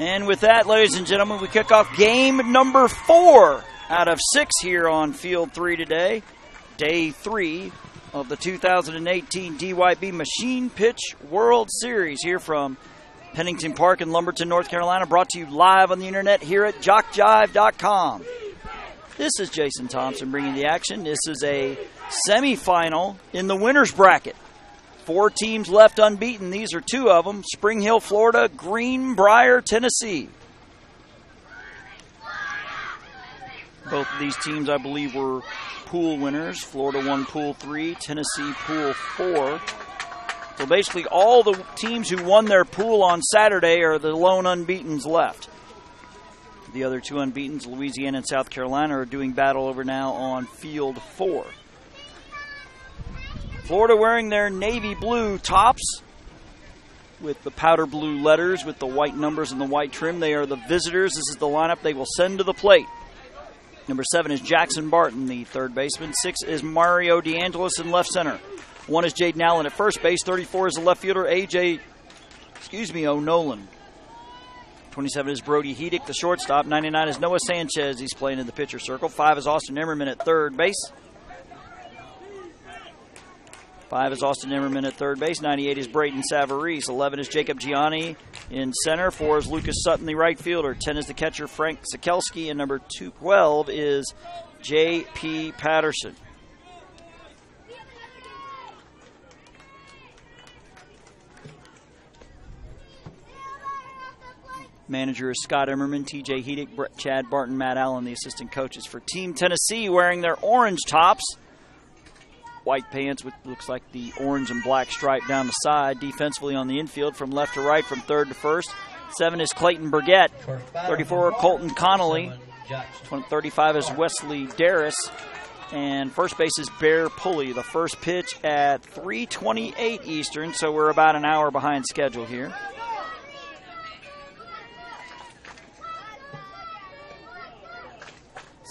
And with that, ladies and gentlemen, we kick off game number 4 out of 6 here on Field 3 today. Day 3 of the 2018 DYB Machine Pitch World Series here from Pennington Park in Lumberton, North Carolina, brought to you live on the internet here at JockJive.com. This is Jason Thompson bringing the action. This is a semifinal in the winner's bracket. 4 teams left unbeaten. These are 2 of them: Spring Hill, Florida, Greenbrier, Tennessee. Both of these teams, I believe, were pool winners. Florida won Pool 3, Tennessee Pool 4. So basically all the teams who won their pool on Saturday are the lone unbeatens left. The other 2 unbeatens, Louisiana and South Carolina, are doing battle over now on Field 4. Florida wearing their navy blue tops with the powder blue letters with the white numbers and the white trim. They are the visitors. This is the lineup they will send to the plate. Number 7 is Jackson Barton, the third baseman. 6 is Mario DeAngelis in left center. 1 is Jaden Allen at first base. 34 is the left fielder, O'Nolan. 27 is Brody Hedick, the shortstop. 99 is Noah Sanchez. He's playing in the pitcher circle. 5 is Austin Emmerman at third base. 5 is Austin Emmerman at third base. 98 is Braden Savarese. 11 is Jacob Gianni in center. 4 is Lucas Sutton, the right fielder. 10 is the catcher, Frank Sikelski. And number 12 is J.P. Patterson. Manager is Scott Emmerman, T.J. Hedick, Chad Barton, Matt Allen, the assistant coaches for Team Tennessee, wearing their orange tops. White pants with looks like the orange and black stripe down the side. Defensively on the infield from left to right, from third to first. 7 is Clayton Burgett. 34, Colton Connolly. 35 is Wesley Darris. And first base is Bear Pulley. The first pitch at 3:28 Eastern, so we're about an hour behind schedule here.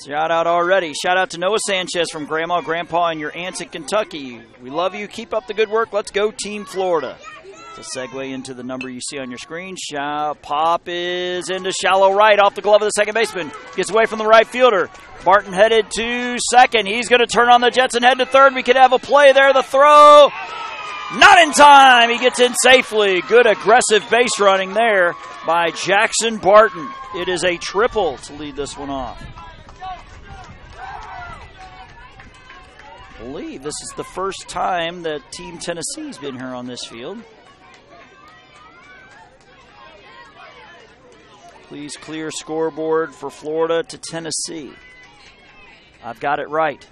Shout out already. Shout out to Noah Sanchez from Grandma, Grandpa, and your aunts in Kentucky. We love you. Keep up the good work. Let's go, Team Florida. It's a segue into the number you see on your screen. Pop is into shallow right off the glove of the second baseman. Gets away from the right fielder. Barton headed to second. He's going to turn on the Jets and head to third. We could have a play there. The throw. Not in time. He gets in safely. Good aggressive base running there by Jackson Barton. It is a triple to lead this one off. I believe this is the first time that Team Tennessee's been here on this field. Please clear scoreboard for Florida to Tennessee. I've got it right.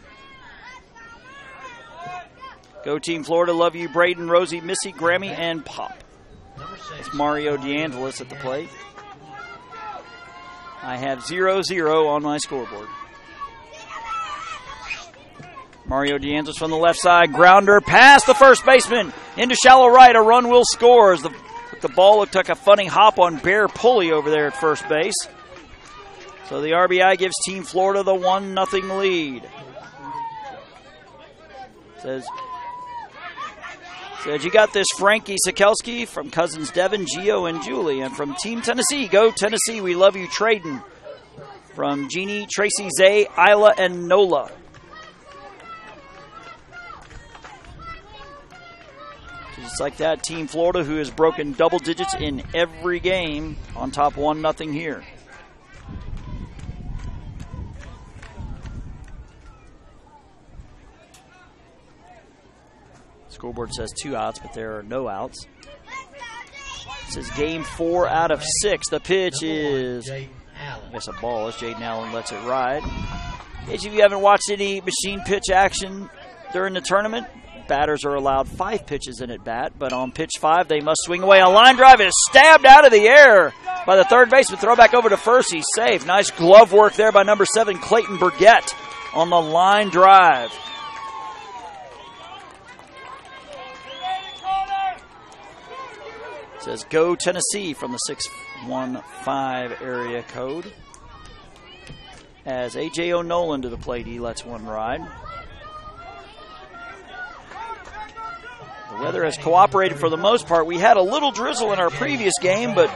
Go Team Florida. Love you, Braden, Rosie, Missy, Grammy, and Pop. It's Mario DeAngelis at the plate. I have 0-0 on my scoreboard. Mario DeAngelis from the left side. Grounder past the first baseman. Into shallow right. A run will score. The ball looked like a funny hop on Bear Pulley over there at first base. So the RBI gives Team Florida the 1-0 lead. Says you got this, Frankie Sikelski from cousins Devin, Gio, and Julie. And from Team Tennessee, go Tennessee. We love you, Traden. From Jeannie, Tracy, Zay, Isla, and Nola. Just like that, Team Florida, who has broken double digits in every game, on top 1-0 here. Scoreboard says 2 outs, but there are no outs. It says game 4 out of 6. The pitch is, I guess, a ball as Jaden Allen lets it ride. In case you haven't watched any machine pitch action during the tournament, batters are allowed 5 pitches in at bat, but on pitch 5, they must swing away. A line drive is stabbed out of the air by the third baseman. Throw back over to first. He's safe. Nice glove work there by number 7, Clayton Burgett, on the line drive. It says go Tennessee from the 615 area code. As A.J. O'Nolan to the plate, he lets one ride. The weather has cooperated for the most part. We had a little drizzle in our previous game, but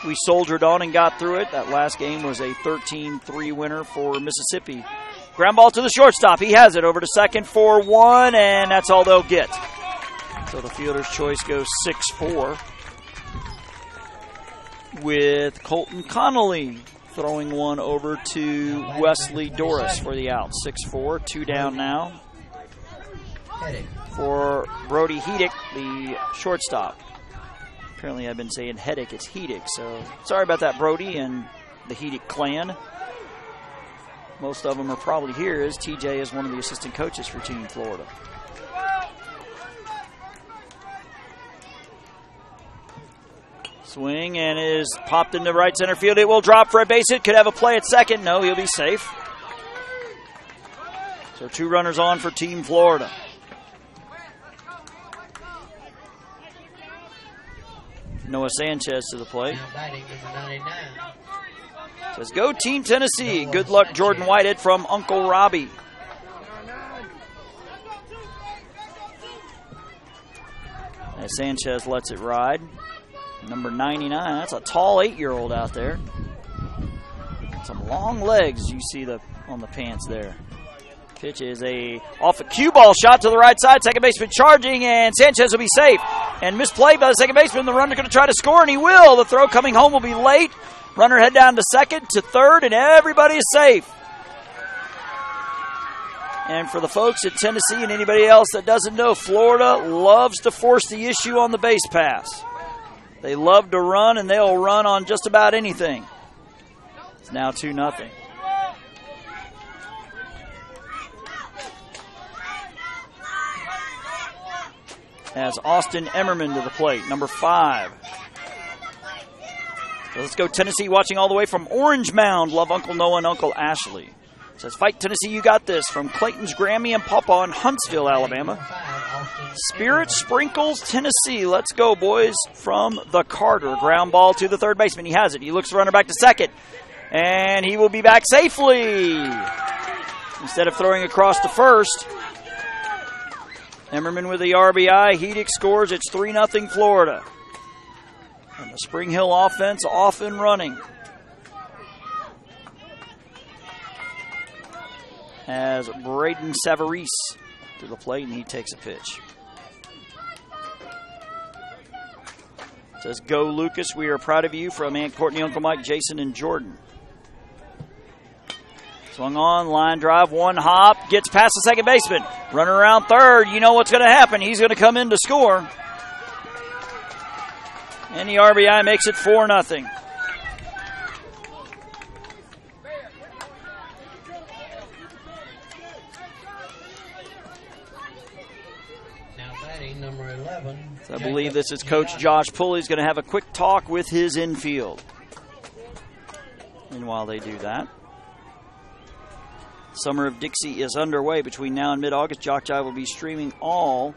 we soldiered on and got through it. That last game was a 13-3 winner for Mississippi. Ground ball to the shortstop. He has it over to second for 1, and that's all they'll get. So the fielder's choice goes 6-4 with Colton Connolly throwing one over to Wesley Doris for the out. 6-4, 2 down now for Brody Hedick, the shortstop. Apparently I've been saying Hedick, it's Hedick, so sorry about that, Brody and the Hedick clan. Most of them are probably here, as TJ is one of the assistant coaches for Team Florida. Swing and is popped into right center field. It will drop for a base hit. Could have a play at second. No, he'll be safe. So 2 runners on for Team Florida. Noah Sanchez to the plate. Says, go Team Tennessee. Good luck, Jordan Whitehead from Uncle Robbie. As Sanchez lets it ride. Number 99, that's a tall 8-year-old out there. Some long legs you see on the pants there. Pitch is off a cue ball shot to the right side. Second baseman charging, and Sanchez will be safe. And misplayed by the second baseman. The runner going to try to score, and he will. The throw coming home will be late. Runner head down to second, to third, and everybody is safe. And for the folks at Tennessee and anybody else that doesn't know, Florida loves to force the issue on the base pass. They love to run, and they'll run on just about anything. It's now 2-0. As Austin Emmerman to the plate, number 5. So let's go Tennessee, watching all the way from Orange Mound. Love Uncle Noah and Uncle Ashley. Says, fight Tennessee, you got this. From Clayton's Grammy and Papa in Huntsville, Alabama. Spirit Sprinkles, Tennessee. Let's go, boys, from the Carter. Ground ball to the third baseman. He has it. He looks the runner back to second. And he will be back safely. Instead of throwing across to first. Emmerman with the RBI. Hedick scores. It's 3-0 Florida. And the Spring Hill offense off and running. As Braden Savarese to the plate, and he takes a pitch. Says, go Lucas, we are proud of you, from Aunt Courtney, Uncle Mike, Jason, and Jordan. Swung on, line drive, 1 hop, gets past the second baseman. Runner around third, you know what's going to happen. He's going to come in to score. And the RBI makes it 4-0. Number 11. So I believe this is Coach Josh Pulley. He's going to have a quick talk with his infield. And while they do that, Summer of Dixie is underway. Between now and mid-August, JockJive will be streaming all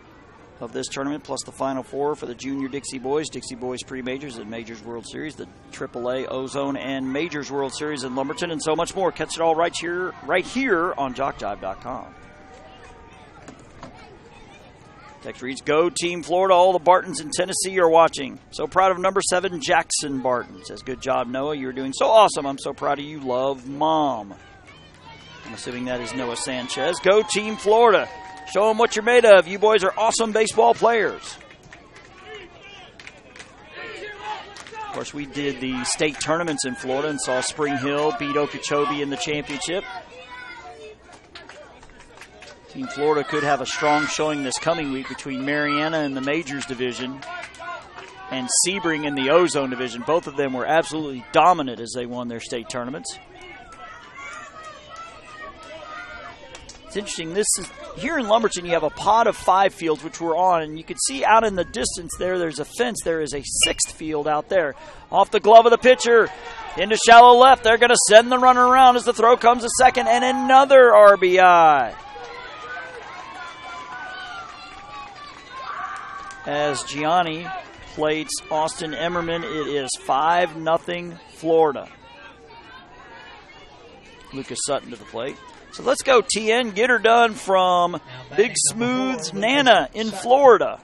of this tournament, plus the Final Four for the Junior Dixie Boys Pre-Majors and Majors World Series, the AAA Ozone and Majors World Series in Lumberton, and so much more. Catch it all right here on JockJive.com. Text reads, go Team Florida. All the Bartons in Tennessee are watching. So proud of number 7, Jackson Barton. Says, good job, Noah. You're doing so awesome. I'm so proud of you. Love, Mom. I'm assuming that is Noah Sanchez. Go Team Florida. Show them what you're made of. You boys are awesome baseball players. Of course, we did the state tournaments in Florida and saw Spring Hill beat Okeechobee in the championship. Team Florida could have a strong showing this coming week between Mariana in the Majors division and Sebring in the Ozone division. Both of them were absolutely dominant as they won their state tournaments. It's interesting. This is here in Lumberton. You have a pod of 5 fields, which we're on, and you can see out in the distance there's a fence. There is a 6th field out there. Off the glove of the pitcher, into shallow left. They're going to send the runner around as the throw comes to second, and another RBI. As Gianni plates Austin Emmerman, it is 5-0 Florida. Lucas Sutton to the plate. So let's go, TN. Get her done from Big Smooth's Nana in Florida.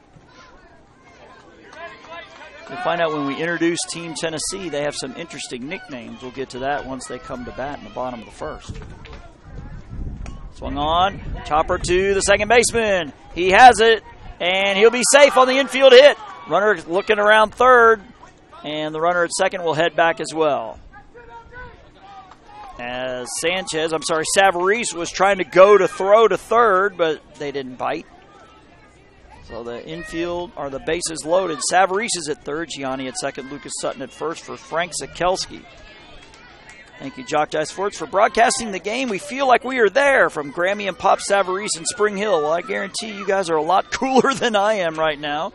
We'll find out when we introduce Team Tennessee. They have some interesting nicknames. We'll get to that once they come to bat in the bottom of the first. Swung on. Chopper to the second baseman. He has it, and he'll be safe on the infield hit. Runner looking around third, and the runner at second will head back as well. As Savarese was trying to go to throw to third, but they didn't bite. So the infield, or the bases loaded. Savarese is at third, Gianni at second, Lucas Sutton at first for Frank Sikelski. Thank you, JockJive Sports, for broadcasting the game. We feel like we are there, from Grammy and Pop Savarese in Spring Hill. Well, I guarantee you guys are a lot cooler than I am right now.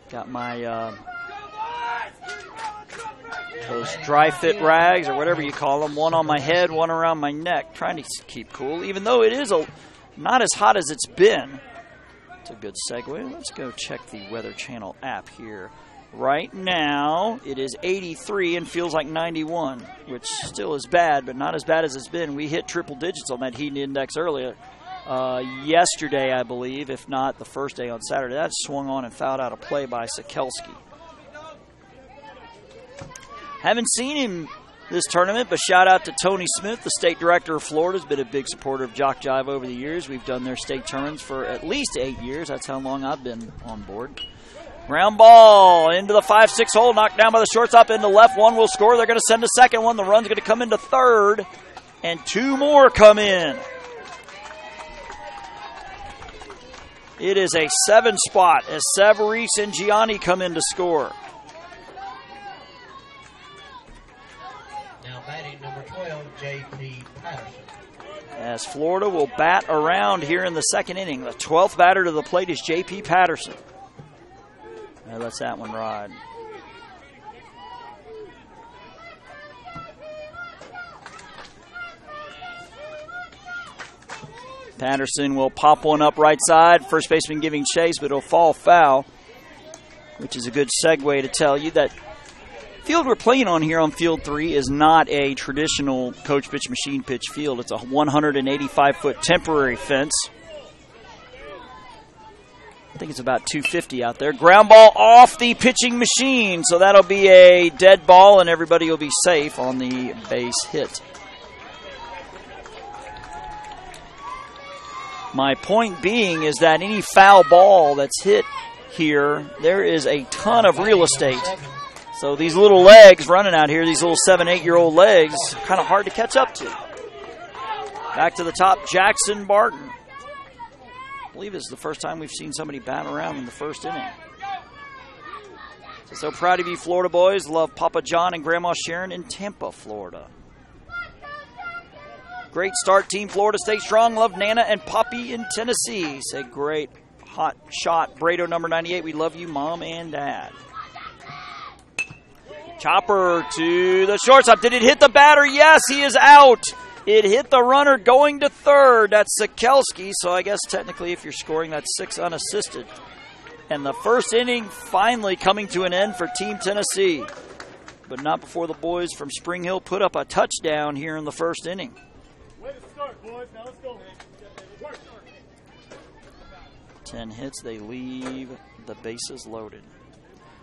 Got my those dry fit rags, or whatever you call them, one on my head, one around my neck, trying to keep cool, even though it is not as hot as it's been. It's a good segue. Let's go check the Weather Channel app here. Right now, it is 83 and feels like 91, which still is bad, but not as bad as it's been. We hit triple digits on that heat index earlier. Yesterday, I believe, if not the first day on Saturday. That swung on and fouled out a play by Sikelski. Haven't seen him this tournament, but shout out to Tony Smith, the state director of Florida. Has been a big supporter of JockJive over the years. We've done their state tournaments for at least 8 years. That's how long I've been on board. Ground ball into the 5-6 hole, knocked down by the shortstop into left. One will score. They're going to send a second one. The run's going to come into third, and two more come in. It is a 7 spot as Savarese and Gianni come in to score. Now batting number 12, J.P. Patterson. As Florida will bat around here in the second inning. The 12th batter to the plate is J.P. Patterson. Now let's that one ride. Patterson will pop one up right side. First baseman giving chase, but it'll fall foul, which is a good segue to tell you that field we're playing on here on Field 3 is not a traditional coach pitch, machine pitch field. It's a 185-foot temporary fence. I think it's about 250 out there. Ground ball off the pitching machine, so that'll be a dead ball, and everybody will be safe on the base hit. My point being is that any foul ball that's hit here, there is a ton of real estate. So these little legs running out here, these little 7, 8-year-old legs, kind of hard to catch up to. Back to the top, Jackson Barton. I believe this is the first time we've seen somebody bat around in the first inning. So proud of you, Florida boys. Love Papa John and Grandma Sharon in Tampa, Florida. Great start, Team Florida. Stay strong. Love Nana and Poppy in Tennessee. Say great hot shot, Brado number 98. We love you, Mom and Dad. Chopper to the shortstop. Did it hit the batter? Yes, he is out. It hit the runner going to third. That's Sikelski. So I guess technically if you're scoring, that's 6 unassisted. And the first inning finally coming to an end for Team Tennessee. But not before the boys from Spring Hill put up a touchdown here in the first inning. Way to start, boys. Now let's go. 10 hits, they leave the bases loaded.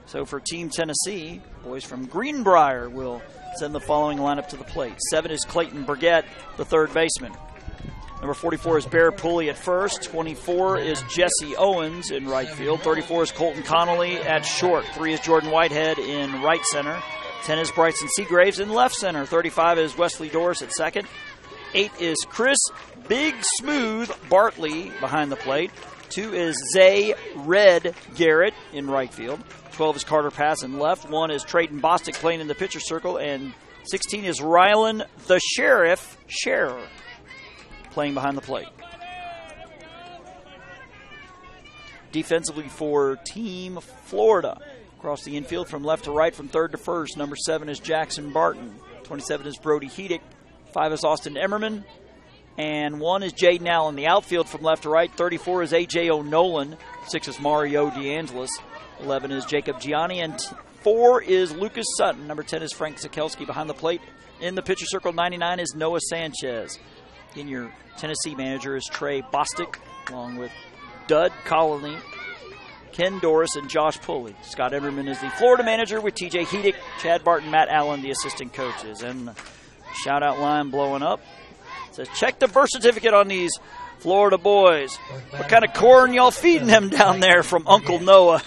So for Team Tennessee, boys from Greenbrier will send the following lineup to the plate. 7 is Clayton Burgett, the third baseman. Number 44 is Bear Pulley at first. 24 is Jesse Owens in right field. 34 is Colton Connolly at short. 3 is Jordan Whitehead in right center. 10 is Bryson Seagraves in left center. 35 is Wesley Doris at second. 8 is Chris Big Smooth Bartley behind the plate. 2 is Zay Red Garrett in right field. 12 is Carter Pass in left. 1 is Trayton Bostic playing in the pitcher circle. And 16 is Rylan the Sheriff Scherer playing behind the plate. Defensively for Team Florida. Across the infield from left to right, from third to first. Number 7 is Jackson Barton. 27 is Brody Heedick. 5 is Austin Emmerman. And 1 is Jaden Allen. The outfield from left to right. 34 is A.J. O'Nolan. 6 is Mario DeAngelis. 11 is Jacob Gianni. And 4 is Lucas Sutton. Number 10 is Frank Sikelski behind the plate. In the pitcher circle, 99 is Noah Sanchez. In your Tennessee manager is Trey Bostic, along with Dud Colony Ken Doris, and Josh Pulley. Scott Everman is the Florida manager with TJ Heedick, Chad Barton, Matt Allen, the assistant coaches. And the shout-out line blowing up. It says, check the birth certificate on these Florida boys. What kind of corn y'all feeding them down there from Uncle Noah?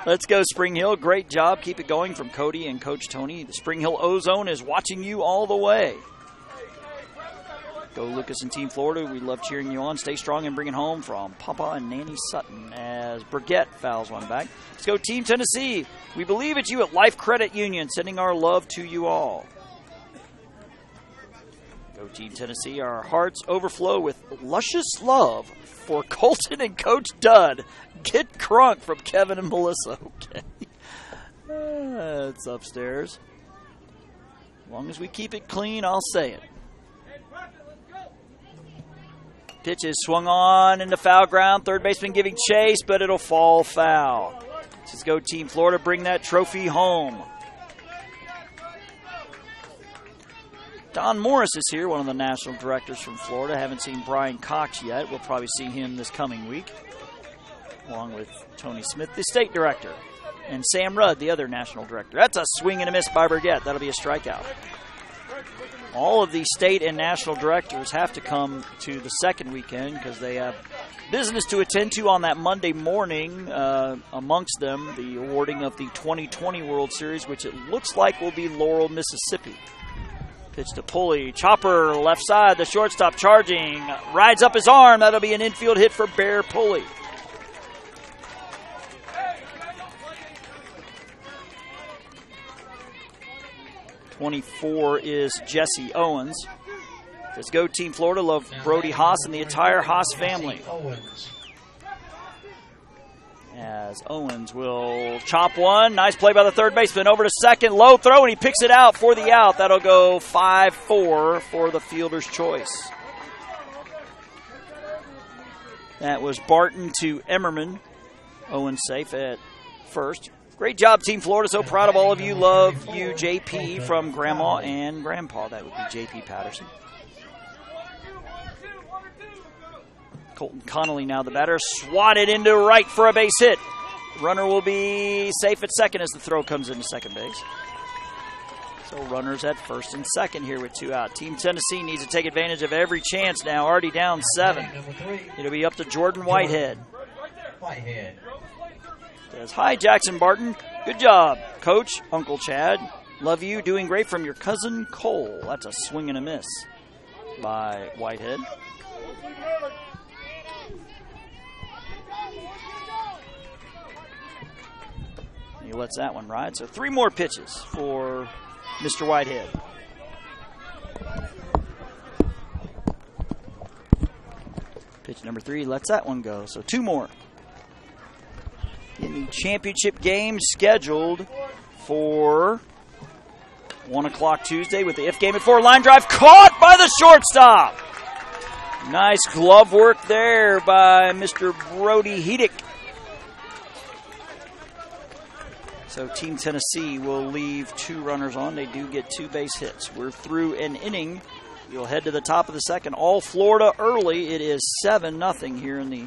Let's go, Spring Hill. Great job. Keep it going from Cody and Coach Tony. The Spring Hill Ozone is watching you all the way. Go Lucas and Team Florida. We love cheering you on. Stay strong and bring it home from Papa and Nanny Sutton as Burgett fouls one back. Let's go Team Tennessee. We believe it's you at Life Credit Union, sending our love to you all. Go Team Tennessee. Our hearts overflow with luscious love for Colton and Coach Dud. Get crunk from Kevin and Melissa. Okay. It's upstairs. As long as we keep it clean, I'll say it. Pitch is swung on into foul ground. Third baseman giving chase, but it'll fall foul. Let's go Team Florida. Bring that trophy home. Don Morris is here, one of the national directors from Florida. Haven't seen Brian Cox yet. We'll probably see him this coming week, along with Tony Smith, the state director, and Sam Rudd, the other national director. That's a swing and a miss by Burgett. That'll be a strikeout. All of the state and national directors have to come to the second weekend because they have business to attend to on that Monday morning. Amongst them, the awarding of the 2020 World Series, which it looks like will be Laurel, Mississippi. Pitch to Pulley. Chopper, left side. The shortstop charging. Rides up his arm. That'll be an infield hit for Bear Pulley. #24 is Jesse Owens. Let's go Team Florida. Love Brody Haas and the entire Haas family. As Owens will chop one. Nice play by the third baseman. Over to second. Low throw, and he picks it out for the out. That'll go 5-4 for the fielder's choice. That was Barton to Emmerman. Owens safe at first. Great job, Team Florida. So proud of all of you. Love you, JP, from Grandma and Grandpa. That would be JP Patterson. Colton Connolly now the batter. Swatted into right for a base hit. Runner will be safe at second as the throw comes into second base. So runners at first and second here with 2 out. Team Tennessee needs to take advantage of every chance now. Already down 7. It'll be up to Jordan Whitehead. Says, hi, Jackson Barton. Good job, Coach, Uncle Chad. Love you. Doing great from your cousin Cole. That's a swing and a miss by Whitehead. He lets that one ride. So 3 more pitches for Mr. Whitehead. Pitch number 3 lets that one go. So 2 more. In the championship game scheduled for 1 o'clock Tuesday with the if game at 4. Line drive caught by the shortstop. Nice glove work there by Mr. Brody Heedick. So Team Tennessee will leave 2 runners on. They do get 2 base hits. We're through an inning. We'll head to the top of the second. All Florida early. It is 7-0 here in the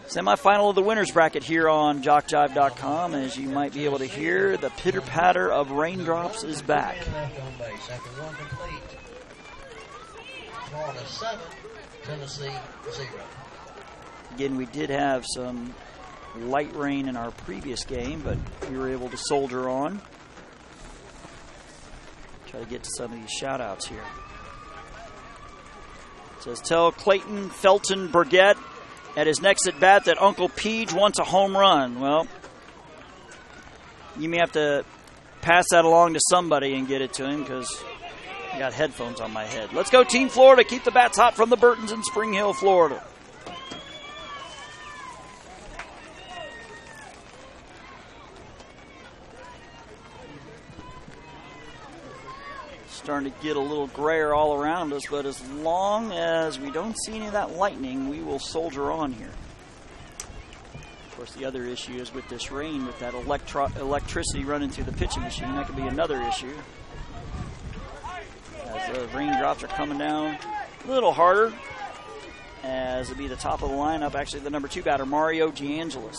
semifinal of the winners bracket here on JockJive.com. As you might be able to hear, the pitter-patter of raindrops is back. Florida 7, Tennessee 0. Again, we did have some light rain in our previous game, but we were able to soldier on. Try to get to some of these shout-outs here. It says, tell Clayton Felton Burgett at his next at-bat that Uncle Peach wants a home run. Well, you may have to pass that along to somebody and get it to him because I got headphones on my head. Let's go Team Florida. Keep the bats hot from the Burtons in Spring Hill, Florida. Starting to get a little grayer all around us, but as long as we don't see any of that lightning, we will soldier on here. Of course, the other issue is with this rain, with that electricity running through the pitching machine, that could be another issue. As the raindrops are coming down a little harder. as it'll be the top of the lineup, actually the number 2 batter, Mario DeAngelis.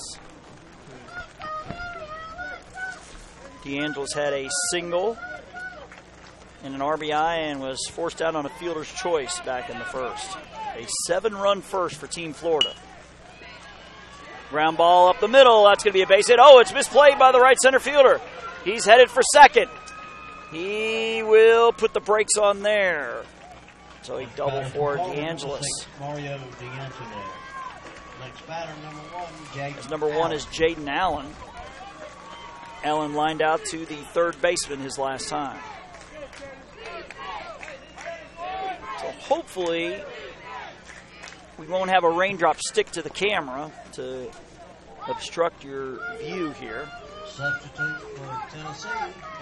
DeAngelis had a single and an RBI and was forced out on a fielder's choice back in the first. A 7-run first for Team Florida. Ground ball up the middle. That's going to be a base hit. Oh, it's misplayed by the right center fielder. He's headed for second. He will put the brakes on there. So he double for DeAngelis. Mario DeAngelis. Next batter, number 1, Jaden. His number 1 is Jaden Allen. Allen lined out to the third baseman his last time. So hopefully we won't have a raindrop stick to the camera to obstruct your view here. Substitute for Tennessee,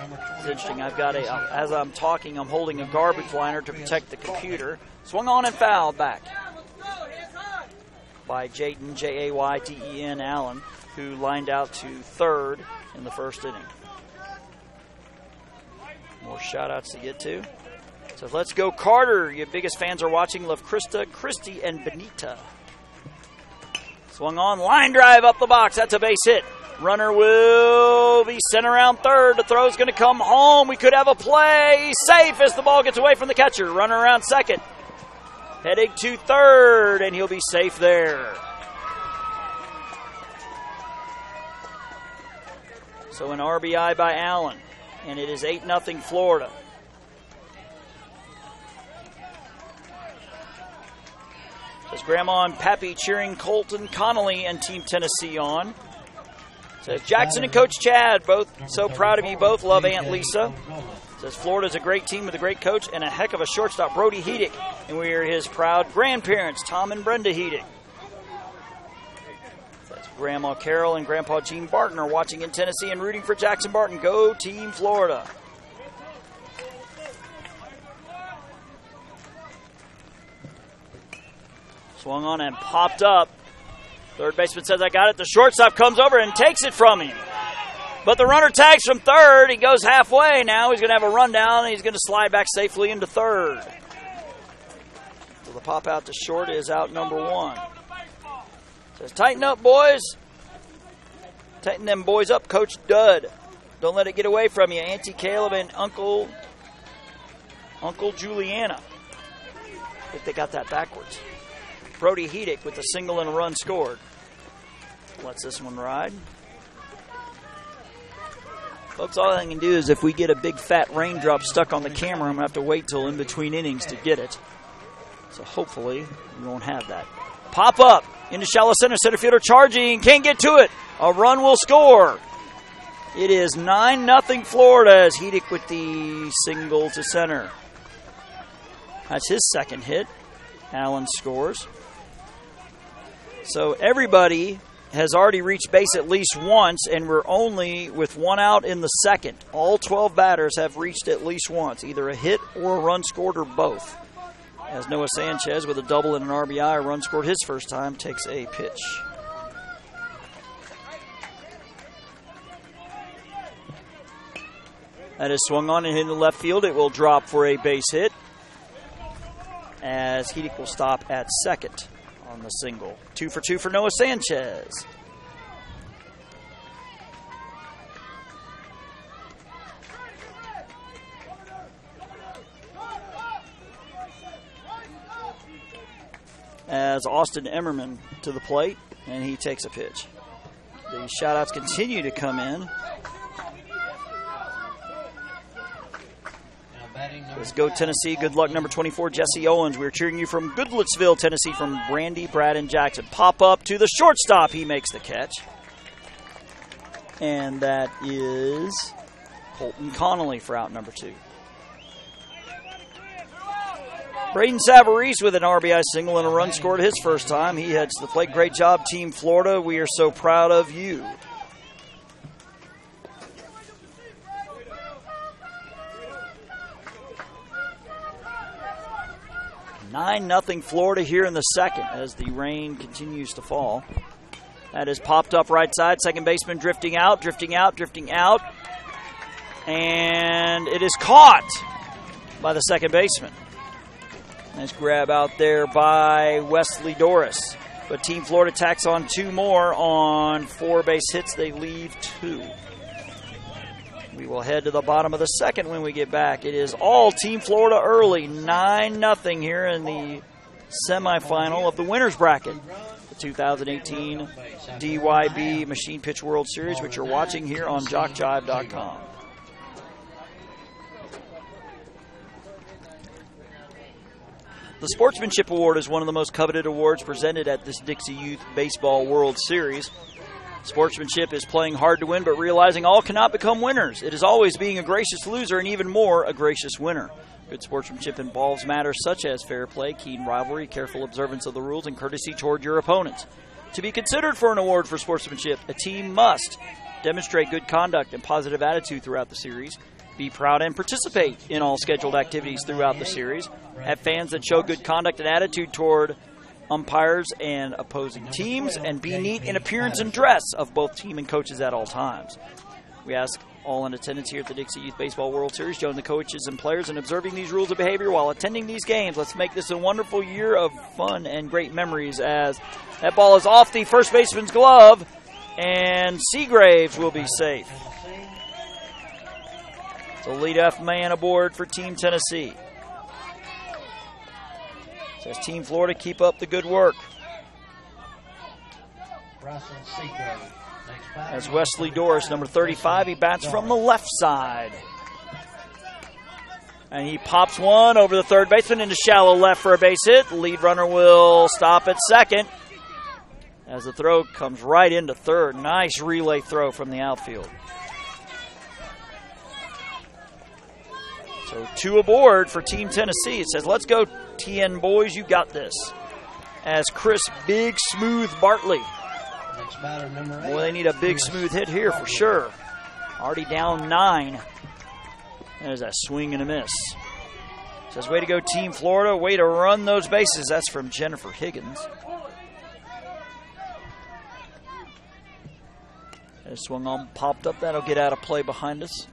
number 20. It's interesting. I've got as I'm talking, I'm holding a garbage liner to protect the computer. Swung on and fouled back by Jayden, Jayden Allen, who lined out to third in the first inning. More shout-outs to get to. So let's go Carter. Your biggest fans are watching. Love Krista, Christy, and Benita. Swung on, line drive up the box. That's a base hit. Runner will be sent around third. The throw's going to come home. We could have a play. He's safe as the ball gets away from the catcher. Runner around second. Heading to third, and he'll be safe there. So an RBI by Allen, and it is 8-0 Florida. Says Grandma and Pappy cheering Colton Connolly and Team Tennessee on. Says Jackson and Coach Chad, both so proud of you both. Love Aunt Lisa. Says Florida's a great team with a great coach and a heck of a shortstop, Brody Heedick. And we are his proud grandparents, Tom and Brenda Heedick. Says Grandma Carol and Grandpa Gene Barton are watching in Tennessee and rooting for Jackson Barton. Go Team Florida. Swung on and popped up. Third baseman says, I got it. The shortstop comes over and takes it from him. But the runner tags from third. He goes halfway now. He's going to have a rundown, and he's going to slide back safely into third. So the pop out to short is out number 1. Says, tighten up, boys. Tighten them boys up, Coach Dud. Don't let it get away from you. Auntie Caleb and Uncle Juliana. I think they got that backwards. Brody Heedick with a single and a run scored. Lets this one ride. Folks, all I can do is if we get a big fat raindrop stuck on the camera, I'm going to have to wait till in between innings to get it. So hopefully we won't have that. Pop up into shallow center. Center fielder charging. Can't get to it. A run will score. It is 9-0 Florida as Heedick with the single to center. That's his second hit. Allen scores. So everybody has already reached base at least once, and we're only with 1 out in the second. All 12 batters have reached at least once, either a hit or a run scored or both. As Noah Sanchez with a double and an RBI, a run scored his first time, takes a pitch. That is swung on and hit in the left field. It will drop for a base hit, as Heedick will stop at second on the single. 2 for 2 for Noah Sanchez. As Austin Emmerman to the plate, and he takes a pitch. The shout-outs continue to come in. Let's go Tennessee. Good luck, number 24, Jesse Owens. We're cheering you from Goodlettsville, Tennessee, from Brandy, Brad, and Jackson. Pop up to the shortstop. He makes the catch. And that is Colton Connolly for out number 2. Braden Savarese with an RBI single and a run scored his first time. He heads to the plate. Great job, Team Florida. We are so proud of you. 9-0 Florida here in the second as the rain continues to fall. That is popped up right side. Second baseman drifting out, drifting out, drifting out. And it is caught by the second baseman. Nice grab out there by Wesley Doris. But Team Florida tacks on 2 more on 4 base hits. They leave 2. We will head to the bottom of the second when we get back. It is all Team Florida early, 9-0 here in the semifinal of the winners bracket. The 2018 DYB Machine Pitch World Series, which you're watching here on JockJive.com. The Sportsmanship Award is one of the most coveted awards presented at this Dixie Youth Baseball World Series. Sportsmanship is playing hard to win, but realizing all cannot become winners. It is always being a gracious loser and even more a gracious winner. Good sportsmanship involves matters such as fair play, keen rivalry, careful observance of the rules, and courtesy toward your opponents. To be considered for an award for sportsmanship, a team must demonstrate good conduct and positive attitude throughout the series, be proud and participate in all scheduled activities throughout the series, have fans that show good conduct and attitude toward umpires and opposing teams, and be neat in appearance and dress of both team and coaches at all times. We ask all in attendance here at the Dixie Youth Baseball World Series, join the coaches and players in observing these rules of behavior while attending these games. Let's make this a wonderful year of fun and great memories, as that ball is off the first baseman's glove, and Seagraves will be safe. So leadoff man aboard for Team Tennessee. Says Team Florida, keep up the good work. As Wesley Doris, number 35, he bats from the left side. And he pops one over the third baseman into shallow left for a base hit. The lead runner will stop at second as the throw comes right into third. Nice relay throw from the outfield. So 2 aboard for Team Tennessee. It says, let's go, TN boys, you got this. As Chris Big Smooth Bartley. Boy, they need a big smooth hit here for sure. Already down 9. There's that swing and a miss. It says, way to go, Team Florida. Way to run those bases. That's from Jennifer Higgins. That swung on, popped up. That'll get out of play behind us.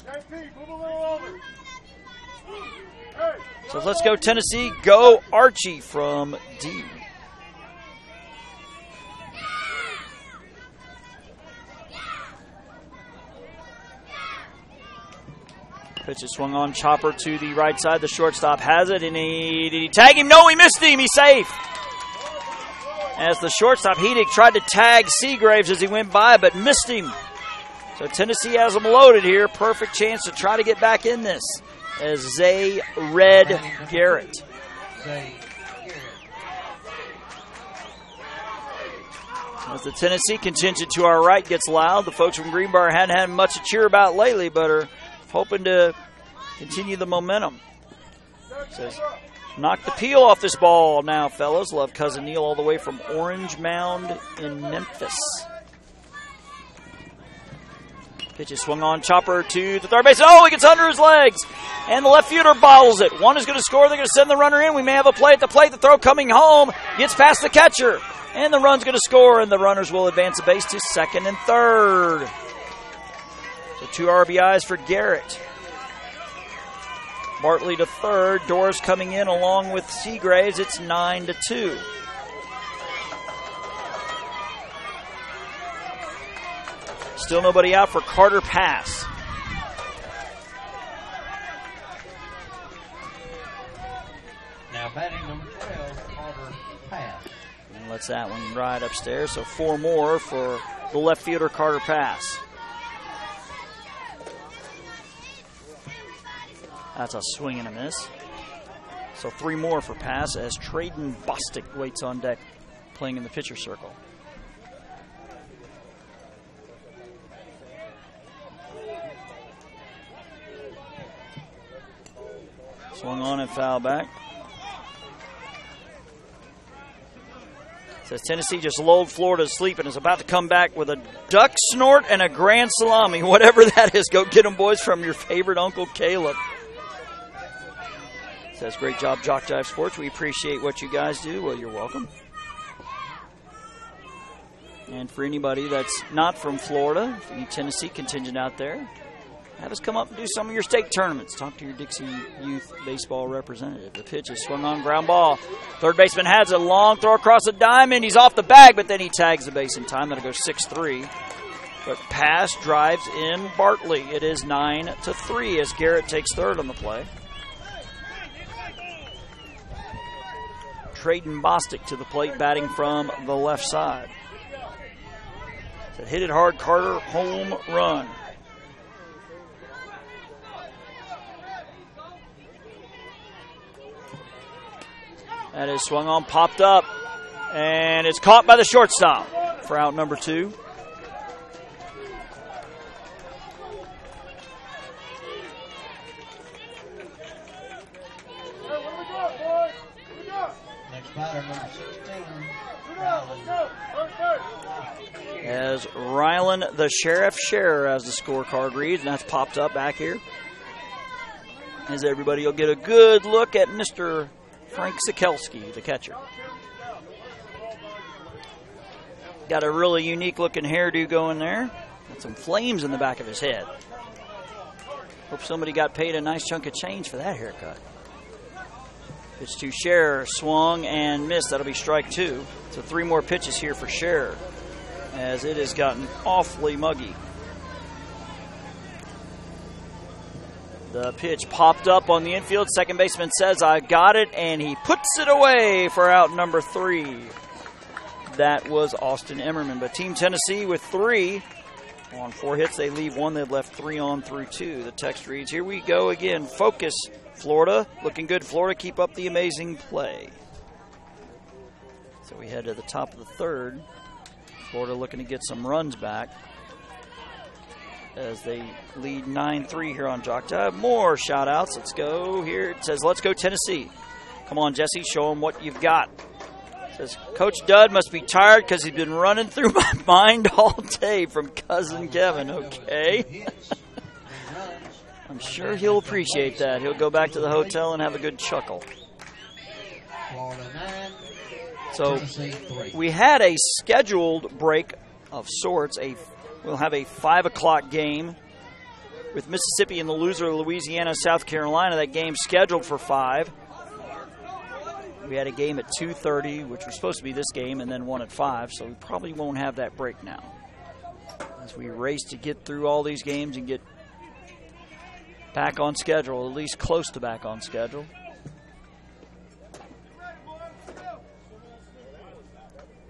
So let's go Tennessee, go Archie from D. Pitch is swung on, chopper to the right side. The shortstop has it, and did he tag him? No, he missed him. He's safe. As the shortstop, Heidig, tried to tag Seagraves as he went by, but missed him. So Tennessee has them loaded here. Perfect chance to try to get back in this. As Zay Red Garrett. As the Tennessee contingent to our right gets loud, the folks from Greenbrier hadn't had much to cheer about lately, but are hoping to continue the momentum. Says, knock the peel off this ball now, fellas. Love Cousin Neil all the way from Orange Mound in Memphis. Pitch is swung on, chopper to the third base. Oh, he gets under his legs. And the left fielder bottles it. One is going to score. They're going to send the runner in. We may have a play at the plate. The throw coming home. Gets past the catcher. And the run's going to score. And the runners will advance the base to second and third. So 2 RBIs for Garrett. Bartley to third. Doris coming in along with Seagraves. It's 9-2. Still nobody out for Carter Pass. Now batting number 12, Carter Pass. And lets that one ride upstairs. So 4 more for the left fielder, Carter Pass. That's a swing and a miss. So 3 more for Pass as Traden Bostic waits on deck, playing in the pitcher circle. Swung on and foul back. Says Tennessee just lulled Florida to sleep and is about to come back with a duck snort and a grand salami. Whatever that is, go get them, boys, from your favorite Uncle Caleb. Says, great job, JockJive Sports. We appreciate what you guys do. Well, you're welcome. And for anybody that's not from Florida, the Tennessee contingent out there, Have us come up and do some of your state tournaments. Talk to your Dixie Youth Baseball representative. The pitch is swung on, ground ball. Third baseman has a long throw across the diamond. He's off the bag, but then he tags the base in time. That'll go 6-3. But pass drives in Bartley. It is 9-3 as Garrett takes third on the play. Trayton Bostic to the plate, batting from the left side. So hit it hard, Carter, home run. That is swung on, popped up, and it's caught by the shortstop for out number 2. Next batter, number 16. As Rylan the Sheriff Scherer, as the scorecard reads, and that's popped up back here. As everybody will get a good look at Mr. Frank Sikelski, the catcher. Got a really unique looking hairdo going there. Got some flames in the back of his head. Hope somebody got paid a nice chunk of change for that haircut. Pitch to Scherer, swung and missed. That'll be strike 2. So 3 more pitches here for Scherer, as it has gotten awfully muggy. The pitch popped up on the infield. Second baseman says, I got it, and he puts it away for out number 3. That was Austin Emmerman. But Team Tennessee with 3 on 4 hits. They leave 1. They've left 3 on through 2. The text reads, here we go again. Focus, Florida. Looking good, Florida. Keep up the amazing play. So we head to the top of the 3rd. Florida looking to get some runs back as they lead 9-3 here on JockJive. More shout-outs. Let's go here. It says, let's go Tennessee. Come on, Jesse. Show them what you've got. It says, Coach Dud must be tired because he's been running through my mind all day from Cousin Kevin. Okay. I'm sure he'll appreciate that. He'll go back to the hotel and have a good chuckle. So we had a scheduled break of sorts. We'll have a 5 o'clock game with Mississippi and the loser of Louisiana, South Carolina. That game's scheduled for 5. We had a game at 2:30, which was supposed to be this game, and then one at 5. So we probably won't have that break now, as we race to get through all these games and get back on schedule, at least close to back on schedule.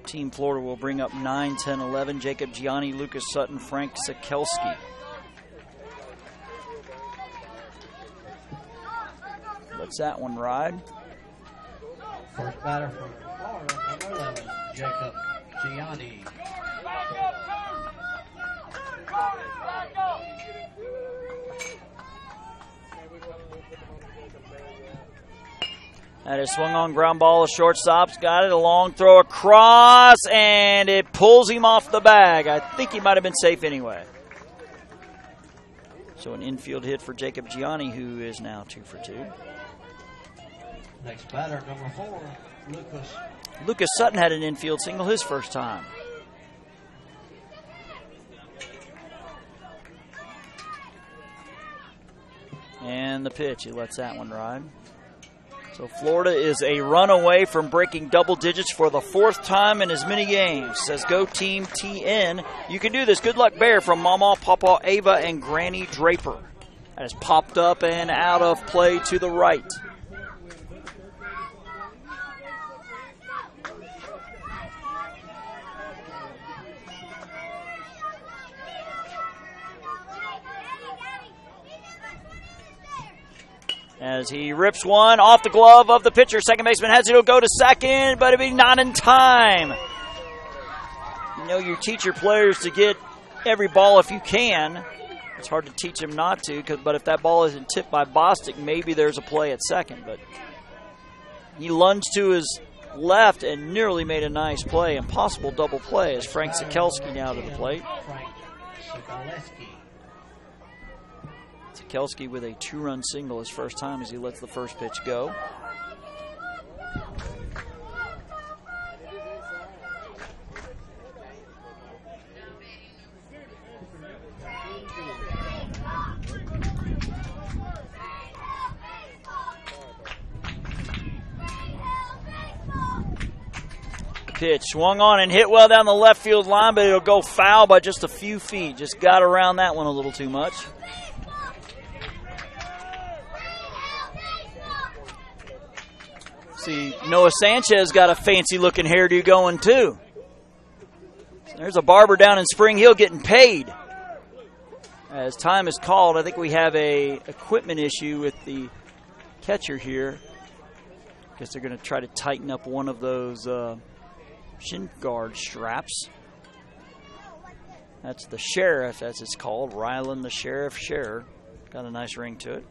Team Florida will bring up 9, 10, 11. Jacob Gianni, Lucas Sutton, Frank Sikelski. Let's that one ride. First batter for Florida, number 11, Jacob Gianni. That is swung on, ground ball. The shortstop's got it. A long throw across, and it pulls him off the bag. I think he might have been safe anyway. So an infield hit for Jacob Gianni, who is now 2 for 2. Next batter, number 4, Lucas Sutton had an infield single his first time. And the pitch, he lets that one ride. So Florida is a run away from breaking double digits for the 4th time in as many games. Says, go Team TN. You can do this. Good luck, Bear, from Mama, Papa, Ava, and Granny Draper. That is popped up and out of play to the right. As he rips one off the glove of the pitcher. Second baseman has it. He'll go to second, but it'll be not in time. You know, you teach your players to get every ball if you can. It's hard to teach them not to, but if that ball isn't tipped by Bostic, maybe there's a play at second. But he lunged to his left and nearly made a nice play. Impossible double play as Frank Sikelski now to the plate. Sikelski with a 2-run single his first time as he lets the first pitch go. Pitch swung on and hit well down the left field line, but it'll go foul by just a few feet. Just got around that one a little too much. See, Noah Sanchez got a fancy-looking hairdo going, too. There's a barber down in Spring Hill getting paid. As time is called, I think we have a equipment issue with the catcher here. Guess they're going to try to tighten up one of those shin guard straps. That's the Sheriff, as it's called. Rylan the Sheriff Scherer. Got a nice ring to it.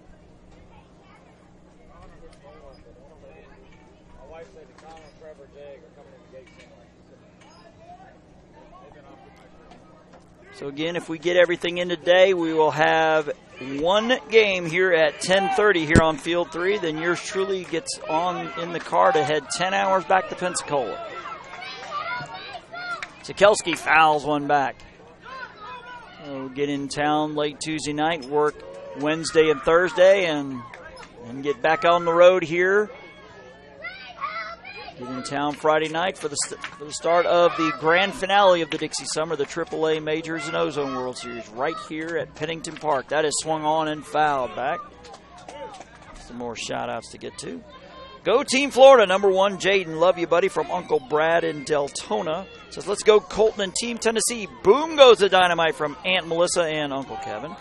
So again, if we get everything in today, we will have one game here at 10:30 here on Field 3. Then yours truly gets on in the car to head 10 hours back to Pensacola. Sikelski fouls one back. We'll get in town late Tuesday night, work Wednesday and Thursday, and get back on the road here. Get in town Friday night for the start of the grand finale of the Dixie Summer, the AAA Majors and Ozone World Series, right here at Pennington Park. That is swung on and fouled back. Some more shout-outs to get to. Go Team Florida, number 1, Jaden. Love you, buddy, from Uncle Brad in Deltona. Says, let's go Colton and Team Tennessee. Boom goes the dynamite from Aunt Melissa and Uncle Kevin.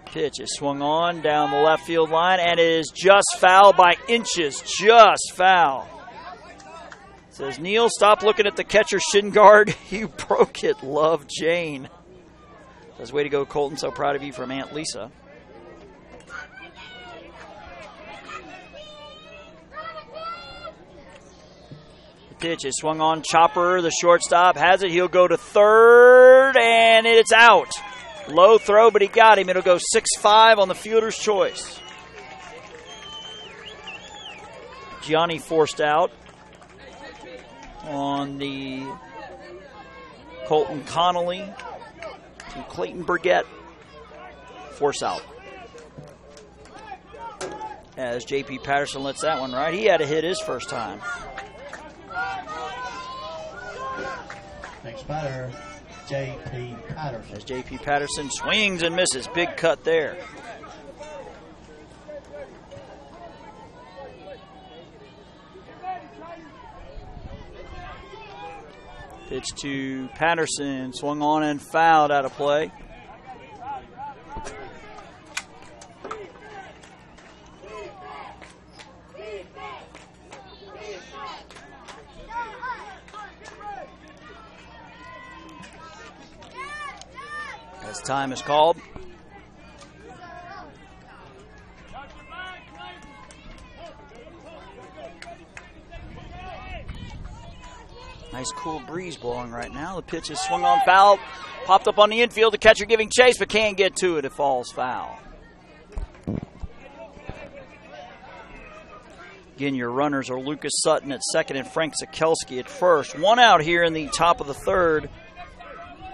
Pitch is swung on down the left field line, and it is just foul by inches. Just foul. Says, Neil, stop looking at the catcher's shin guard. You broke it. Love, Jane. Says, way to go, Colton. So proud of you, from Aunt Lisa. The pitch is swung on. Chopper, the shortstop, has it. He'll go to third, and it's out. Low throw, but he got him. It'll go 6-5 on the fielder's choice. Gianni forced out on the Colton Connolly to Clayton Burgett. Force out. As J.P. Patterson lets that one ride. He had to hit his first time. Next batter, J.P. Patterson. As J.P. Patterson swings and misses. Big cut there. Pitch to Patterson. Swung on and fouled out of play. As time is called. Nice cool breeze blowing right now. The pitch is swung on, foul, popped up on the infield. The catcher giving chase, but can't get to it. It falls foul. Again, your runners are Lucas Sutton at second and Frank Sikelski at first. One out here in the top of the third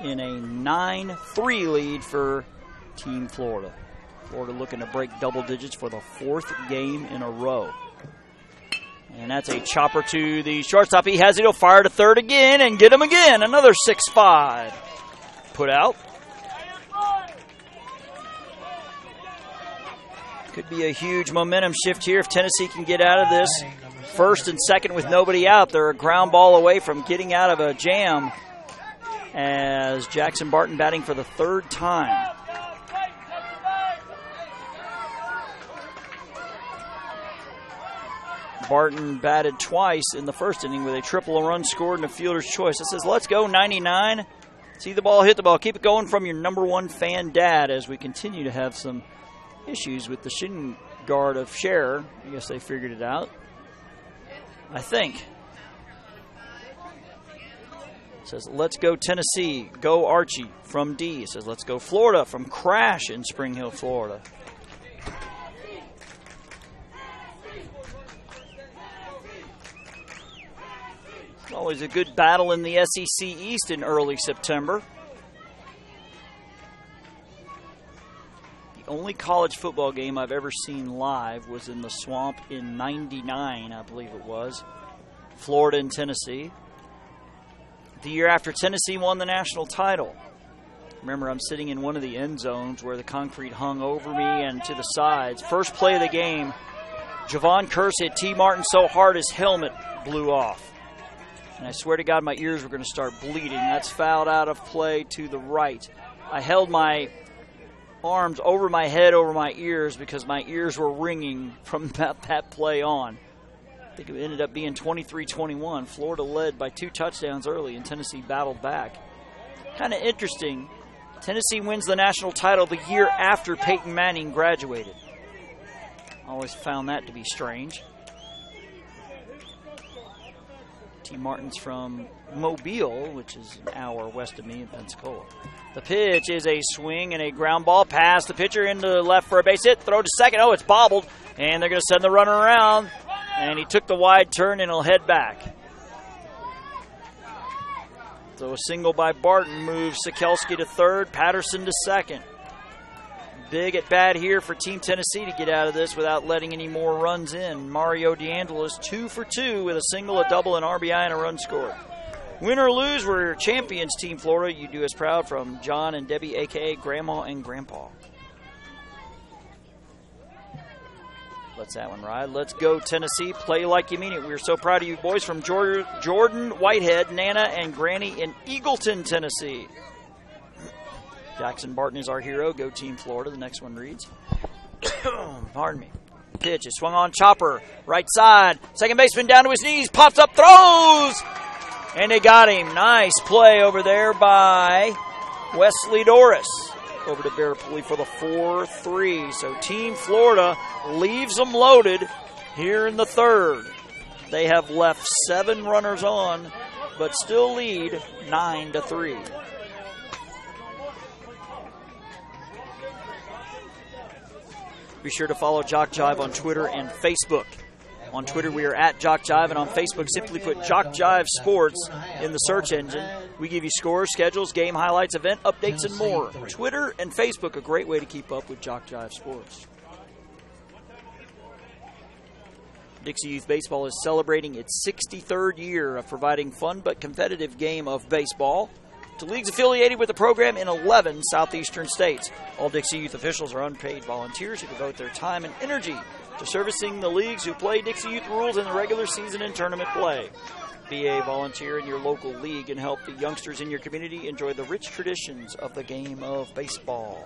in a 9-3 lead for Team Florida. Florida looking to break double digits for the fourth game in a row. And that's a chopper to the shortstop. He has it. He'll fire to third again and get him again. Another 6-5. Put out. Could be a huge momentum shift here if Tennessee can get out of this. First and second with nobody out. They're a ground ball away from getting out of a jam as Jackson Barton batting for the third time. Barton batted twice in the first inning with a triple run scored and a fielder's choice. It says, let's go, 99. See the ball, hit the ball. Keep it going from your number one fan, Dad, as we continue to have some issues with the shin guard of Scherer. I guess they figured it out, I think. It says, let's go Tennessee. Go Archie from D. It says, let's go Florida from Crash in Spring Hill, Florida. Always a good battle in the SEC East in early September. The only college football game I've ever seen live was in the Swamp in '99, I believe it was. Florida and Tennessee. The year after Tennessee won the national title. Remember, I'm sitting in one of the end zones where the concrete hung over me and to the sides. First play of the game, Javon Curse hit T. Martin so hard his helmet blew off. And I swear to God, my ears were going to start bleeding. That's fouled out of play to the right. I held my arms over my head, over my ears, because my ears were ringing from that play on. I think it ended up being 23-21. Florida led by 2 touchdowns early, and Tennessee battled back. Kind of interesting. Tennessee wins the national title the year after Peyton Manning graduated. I always found that to be strange. T. Martin's from Mobile, which is an hour west of me in Pensacola. The pitch is a swing and a ground ball pass. The pitcher into the left for a base hit. Throw to second. Oh, it's bobbled. And they're going to send the runner around. And he took the wide turn and he'll head back. So a single by Barton moves Sikelski to third, Patterson to second. Big at bat here for Team Tennessee to get out of this without letting any more runs in. Mario DeAngelis 2 for 2 with a single, a double, an RBI, and a run scored. Win or lose, we're champions, Team Florida. You do us proud, from John and Debbie, a.k.a. Grandma and Grandpa. Let's that one ride. Let's go, Tennessee. Play like you mean it. We're so proud of you boys, from Jordan Whitehead, Nana, and Granny in Eagleton, Tennessee. Jackson Barton is our hero. Go Team Florida. The next one reads. Pardon me. Pitch is swung on, chopper. Right side. Second baseman down to his knees. Pops up, throws. And they got him. Nice play over there by Wesley Doris. Over to Bear Pulley for the 4-3. So Team Florida leaves them loaded here in the third. They have left 7 runners on, but still lead 9-3. Be sure to follow JockJive on Twitter and Facebook. On Twitter, we are at JockJive, and on Facebook, simply put JockJive Sports in the search engine. We give you scores, schedules, game highlights, event updates, and more. Twitter and Facebook, a great way to keep up with JockJive Sports. Dixie Youth Baseball is celebrating its 63rd year of providing fun but competitive game of baseball to leagues affiliated with the program in 11 southeastern states. All Dixie Youth officials are unpaid volunteers who devote their time and energy to servicing the leagues who play Dixie Youth rules in the regular season and tournament play. Be a volunteer in your local league and help the youngsters in your community enjoy the rich traditions of the game of baseball.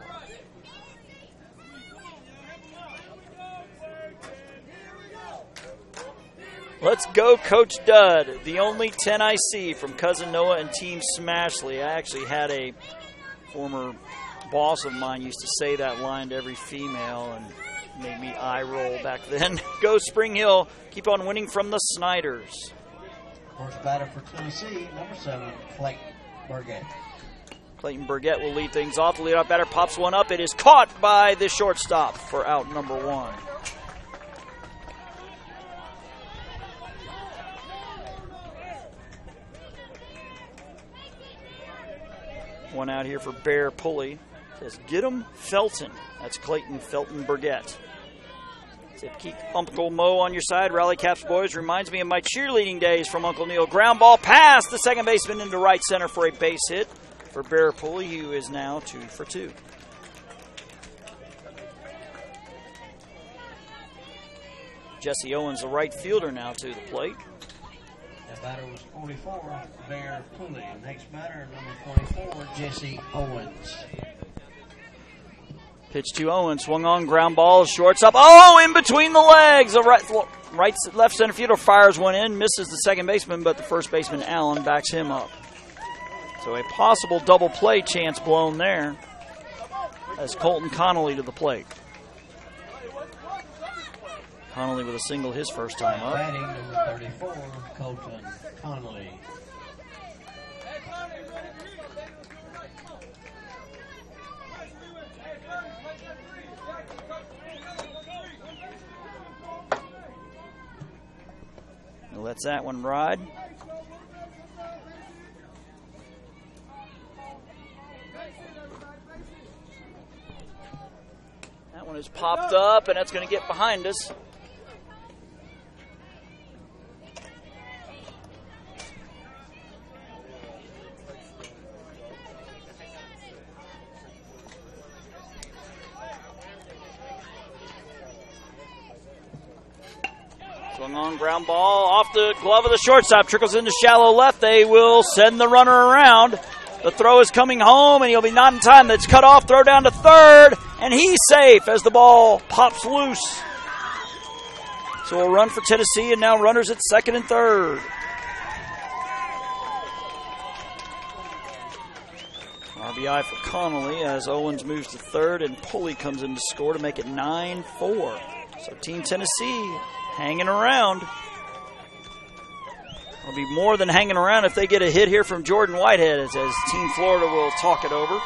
Let's go, Coach Dud, the only 10 I see from Cousin Noah and Team Smashley. I actually had a former boss of mine used to say that line to every female, and made me eye roll back then. Go Spring Hill. Keep on winning from the Snyders. First batter for Tennessee, number 7, Clayton Burgett. Clayton Burgett will lead things off. The leadoff batter pops one up. It is caught by the shortstop for out number 1. One out here for Bear Pulley. Says, get 'em Felton. That's Clayton Felton Burgett. Said, keep Uncle Mo on your side. Rally Caps boys. Reminds me of my cheerleading days from Uncle Neil. Ground ball past the second baseman into right center for a base hit for Bear Pulley, who is now 2 for 2. Jesse Owens, the right fielder, now to the plate. That batter was 44, Bear Pulley. Next batter, number 24, Jesse Owens. Pitch to Owens, swung on, ground ball, shortstop. Oh, in between the legs. The left center fielder fires one in, misses the second baseman, but the first baseman, Allen, backs him up. So a possible double play chance blown there as Colton Connolly to the plate. Connolly with a single his first time up. Batting number 34, Colton Connolly. Lets that one ride. one is popped up, and that's going to get behind us. Swung on, ground ball off the glove of the shortstop, trickles into shallow left. They will send the runner around. The throw is coming home, and he'll be not in time. That's cut off, throw down to third, and he's safe as the ball pops loose. So a run for Tennessee, and now runners at second and third. RBI for Connolly as Owens moves to third, and Pulley comes in to score to make it 9-4. So Team Tennessee hanging around. It'll be more than hanging around if they get a hit here from Jordan Whitehead as Team Florida will talk it over.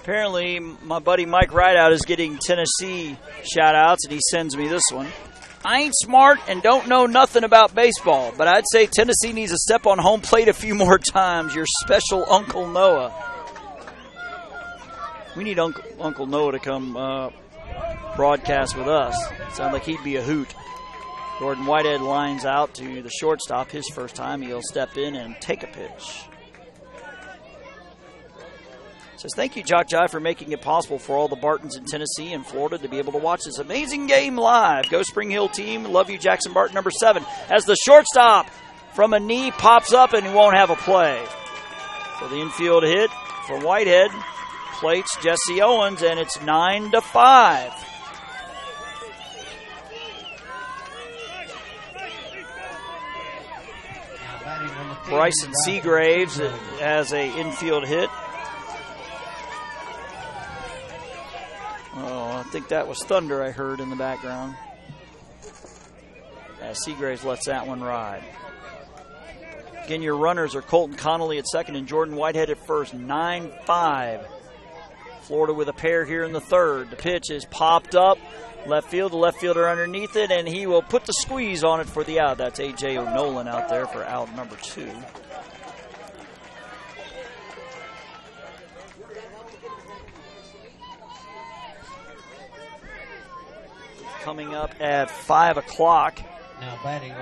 Apparently, my buddy Mike Rideout is getting Tennessee shout-outs, and he sends me this one. I ain't smart and don't know nothing about baseball, but I'd say Tennessee needs to step on home plate a few more times. Your special Uncle Noah. We need Uncle Noah to come broadcast with us. Sounds like he'd be a hoot. Jordan Whitehead lines out to the shortstop. His first time, he'll step in and take a pitch. Says, thank you, JockJive, for making it possible for all the Bartons in Tennessee and Florida to be able to watch this amazing game live. Go Spring Hill team. Love you, Jackson Barton, number 7. As the shortstop from a knee pops up and he won't have a play. So the infield hit for Whitehead plates Jesse Owens, and it's 9-5. Bryson Seagraves has a infield hit. Oh, I think that was thunder I heard in the background. As Seagraves lets that one ride. Again, your runners are Colton Connolly at second and Jordan Whitehead at first. 9-5. Florida with a pair here in the third. The pitch is popped up. Left field, the left fielder underneath it, and he will put the squeeze on it for the out. That's A.J. O'Nolan out there for out number 2. Coming up at 5 o'clock,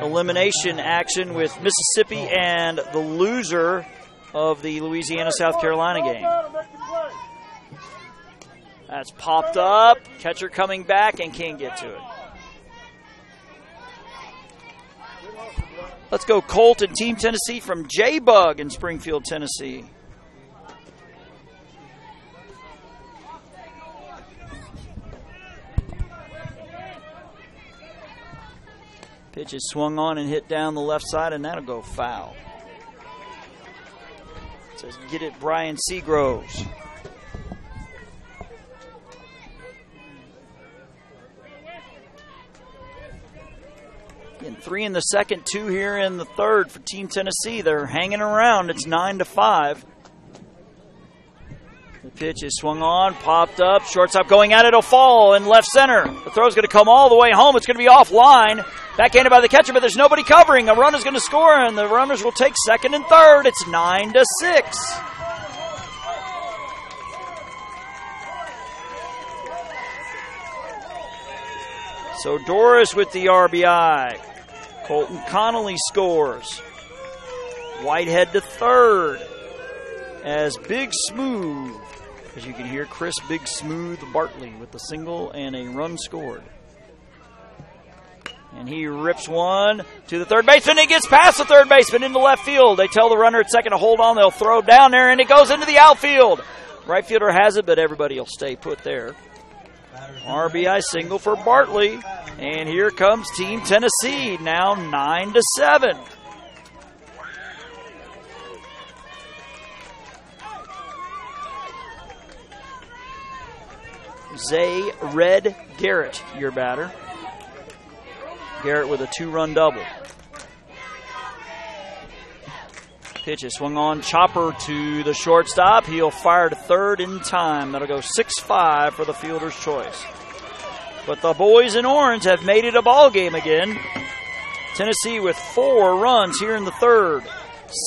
elimination action with Mississippi and the loser of the Louisiana-South Carolina game. That's popped up. Catcher coming back and can't get to it. Let's go Colt and Team Tennessee from J-Bug in Springfield, Tennessee. Pitch is swung on and hit down the left side, and that'll go foul. It says, get it, Brian Seagroves. And 3 in the second, 2 here in the third for Team Tennessee. They're hanging around. It's 9-5. The pitch is swung on, popped up. Shortstop going at it. It'll fall in left center. The throw's going to come all the way home. It's going to be offline. Backhanded by the catcher, but there's nobody covering. A runner's going to score, and the runners will take second and third. It's 9-6. So Doris with the RBI. Colton Connolly scores. Whitehead to third. As Big Smooth, as you can hear, Chris Big Smooth Bartley with the single and a run scored. And he rips one to the third baseman. He gets past the third baseman into left field. They tell the runner at second to hold on. They'll throw down there, and it goes into the outfield. Right fielder has it, but everybody will stay put there. RBI single for Bartley. And here comes Team Tennessee, now 9-7. Zay Red Garrett, your batter. Garrett with a 2-run double. Pitch is swung on, chopper to the shortstop. He'll fire to third in time. That'll go 6-5 for the fielder's choice. But the boys in orange have made it a ball game again. Tennessee with 4 runs here in the third.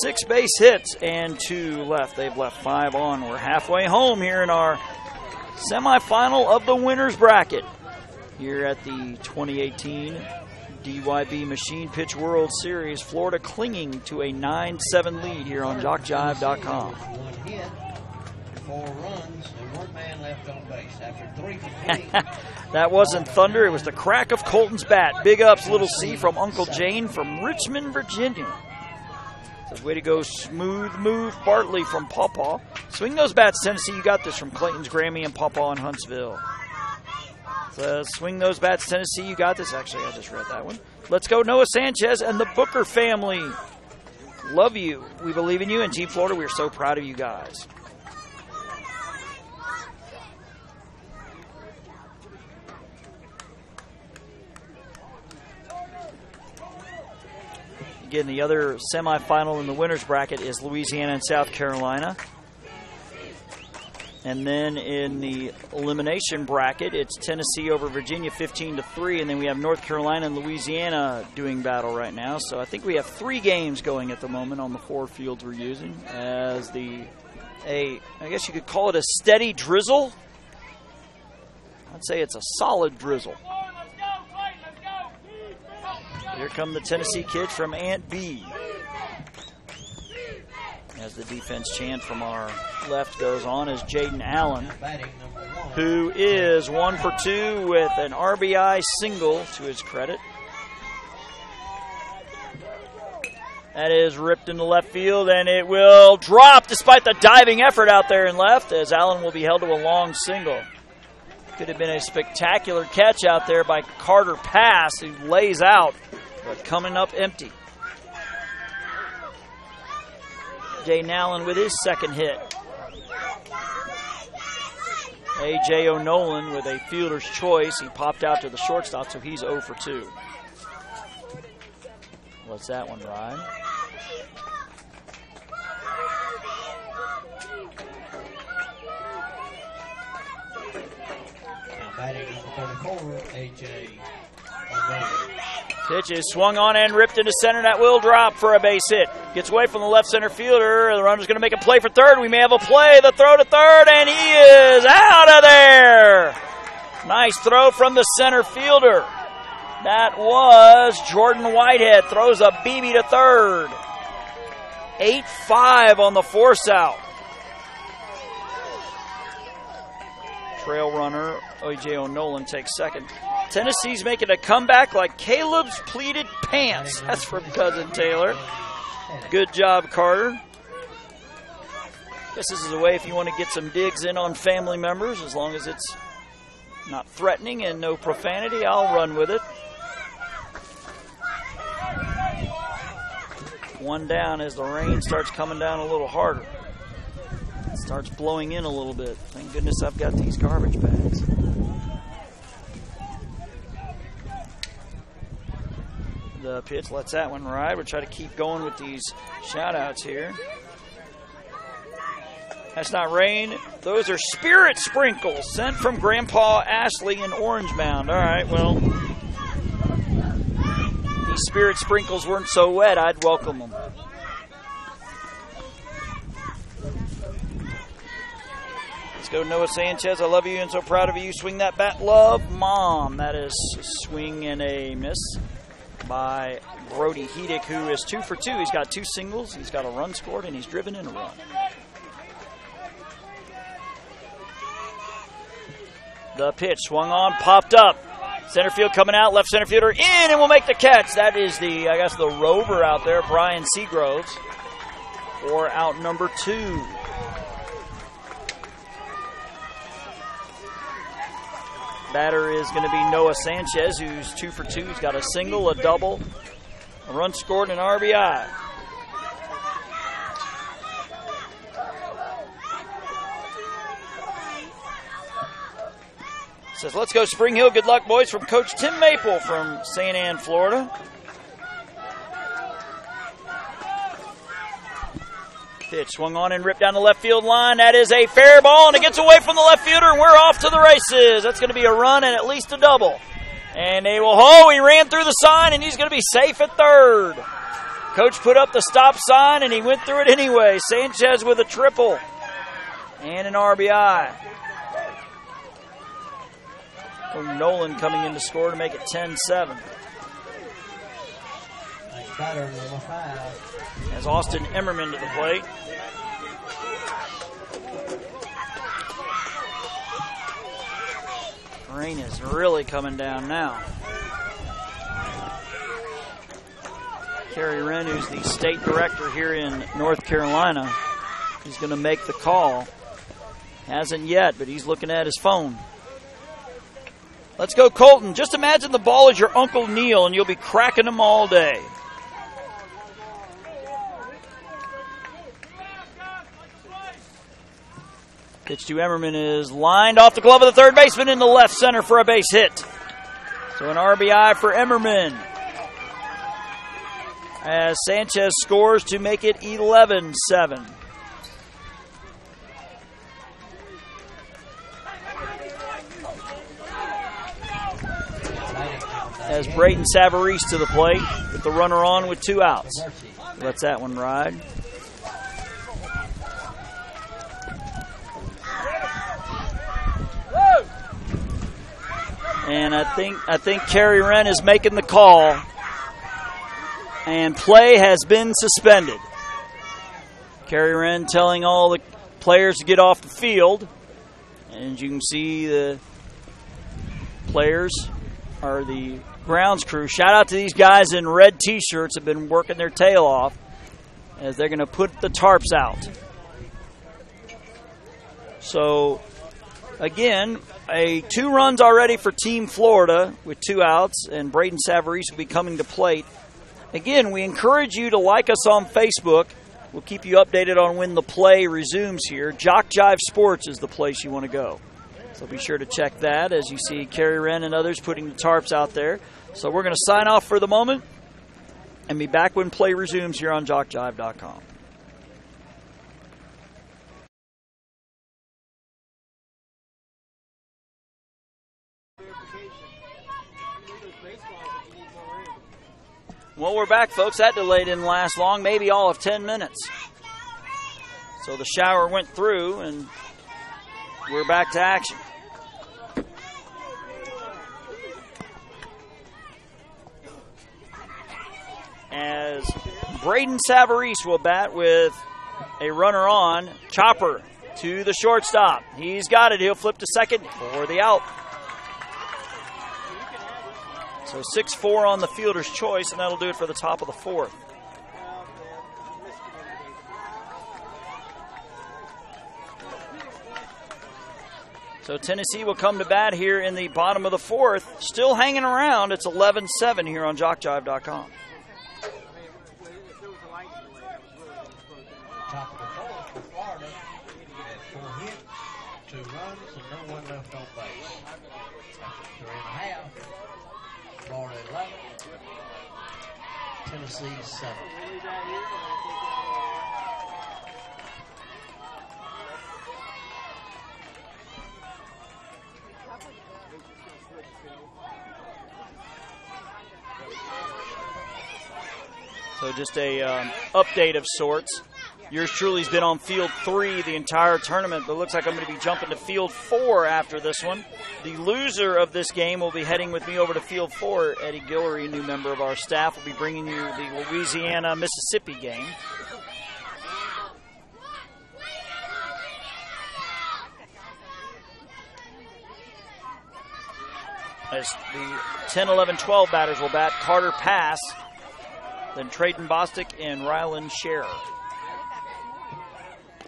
6 base hits and 2 left. They've left 5 on. We're halfway home here in our semifinal of the winner's bracket here at the 2018 DYB Machine Pitch World Series. Florida clinging to a 9-7 lead here on JockJive.com. 1 hit, 4 runs, and 1 man left on base after 3 complete. That wasn't thunder. It was the crack of Colton's bat. Big ups, Little C, from Uncle Jane from Richmond, Virginia. Says, way to go, smooth move, Bartley from Pawpaw. Swing those bats, Tennessee. You got this from Clayton's Grammy and Pawpaw in Huntsville. Says, swing those bats, Tennessee. You got this. Actually, I just read that one. Let's go, Noah Sanchez and the Booker family. Love you. We believe in you. And Team Florida, we are so proud of you guys. Again, the other semifinal in the winner's bracket is Louisiana and South Carolina. And then in the elimination bracket, it's Tennessee over Virginia 15-3, and then we have North Carolina and Louisiana doing battle right now. So I think we have 3 games going at the moment on the 4 fields we're using as I guess you could call it a steady drizzle. I'd say it's a solid drizzle. Here come the Tennessee kids from Aunt B. As the defense chant from our left goes on is Jaden Allen, who is 1 for 2 with an RBI single to his credit. That is ripped into left field, and it will drop despite the diving effort out there in left, as Allen will be held to a long single. Could have been a spectacular catch out there by Carter Pass, who lays out, but coming up empty. Jaden Allen with his second hit. A.J. O'Nolan with a fielder's choice. He popped out to the shortstop, so he's 0 for 2. What's that one, Ryan? Now batting number 34, A.J. O'Nolan. Pitch is swung on and ripped into center. That will drop for a base hit. Gets away from the left center fielder. The runner's going to make a play for third. We may have a play. The throw to third, and he is out of there. Nice throw from the center fielder. That was Jordan Whitehead. Throws a BB to third. 8-5 on the force out. Trail runner A.J. O'Nolan takes second. Tennessee's making a comeback like Caleb's pleated pants. That's from Cousin Taylor. Good job, Carter. Guess this is a way if you want to get some digs in on family members, as long as it's not threatening and no profanity, I'll run with it. 1 down as the rain starts coming down a little harder. It starts blowing in a little bit. Thank goodness I've got these garbage bags. The pitch lets that one ride. We'll try to keep going with these shout-outs here. That's not rain. Those are spirit sprinkles sent from Grandpa Ashley in Orange Mound. All right, well, these spirit sprinkles weren't so wet, I'd welcome them. Let's go, Noah Sanchez. I love you and so proud of you. Swing that bat, love, Mom. That is a swing and a miss by Brody Hedick, who is 2 for 2. He's got 2 singles, he's got a run scored, and he's driven in a run. The pitch swung on, popped up. Center field coming out, left center fielder in, and will make the catch. That is the rover out there, Brian Seagroves, for out number 2. Batter is going to be Noah Sanchez, who's 2 for 2. He's got a single, a double, a run scored, and an RBI. Says, let's go Spring Hill. Good luck, boys, from Coach Tim Maple from St. Ann, Florida. Pitch swung on and ripped down the left field line. That is a fair ball, and it gets away from the left fielder, and we're off to the races. That's going to be a run and at least a double. And they will, he ran through the sign, and he's going to be safe at third. Coach put up the stop sign, and he went through it anyway. Sanchez with a triple and an RBI. Nolan coming in to score to make it 10-7. Batter number 5. As Austin Emmerman to the plate. Rain is really coming down now. Kerry Wren, who's the state director here in North Carolina, is going to make the call. Hasn't yet, but he's looking at his phone. Let's go, Colton. Just imagine the ball is your Uncle Neil, and you'll be cracking them all day. Pitch to Emmerman is lined off the glove of the third baseman in the left center for a base hit. So an RBI for Emmerman, as Sanchez scores to make it 11-7. As Braden Savarese to the plate with the runner on with 2 outs. Lets that one ride. And I think Kerry Wren is making the call, and play has been suspended. Kerry Wren telling all the players to get off the field, and you can see the players are the grounds crew. Shout out to these guys in red T-shirts that have been working their tail off as they're going to put the tarps out. So, again, 2 runs already for Team Florida with 2 outs, and Braden Savarese will be coming to plate. Again, we encourage you to like us on Facebook. We'll keep you updated on when the play resumes here. JockJive Sports is the place you want to go. So be sure to check that as you see Kerry Wren and others putting the tarps out there. So we're going to sign off for the moment and be back when play resumes here on JockJive.com. Well, we're back, folks. That delay didn't last long, maybe all of 10 minutes. So the shower went through, and we're back to action. As Braden Savarese will bat with a runner on, chopper to the shortstop. He's got it. He'll flip to second for the out. So 6-4 on the fielder's choice, and that'll do it for the top of the 4th. So Tennessee will come to bat here in the bottom of the 4th. Still hanging around. It's 11-7 here on JockJive.com. Top of the 4th for Florida. 4 hits, 2 runs, and no one left on base. 3.5. Florida 11. Tennessee 7. So just a update of sorts. Yours truly's been on field 3 the entire tournament, but it looks like I'm going to be jumping to field 4 after this one. The loser of this game will be heading with me over to field 4. Eddie Guillory, a new member of our staff, will be bringing you the Louisiana-Mississippi game. As the 10, 11, 12 batters will bat, Carter Pass, then Trayton Bostic and Rylan Scherer.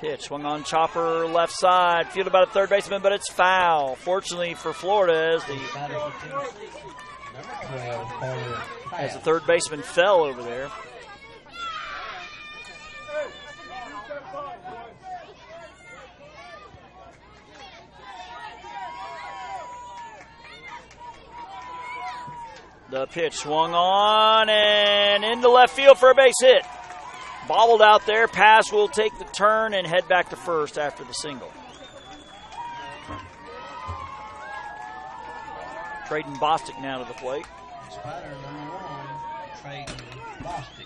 Pitch swung on, chopper left side, fielded by the third baseman, but it's foul. Fortunately for Florida, as the third baseman fell over there. The pitch swung on and into left field for a base hit. Bobbled out there. Pass will take the turn and head back to first after the single. Trading Bostic now to the plate. Spider number 1, trading Bostic.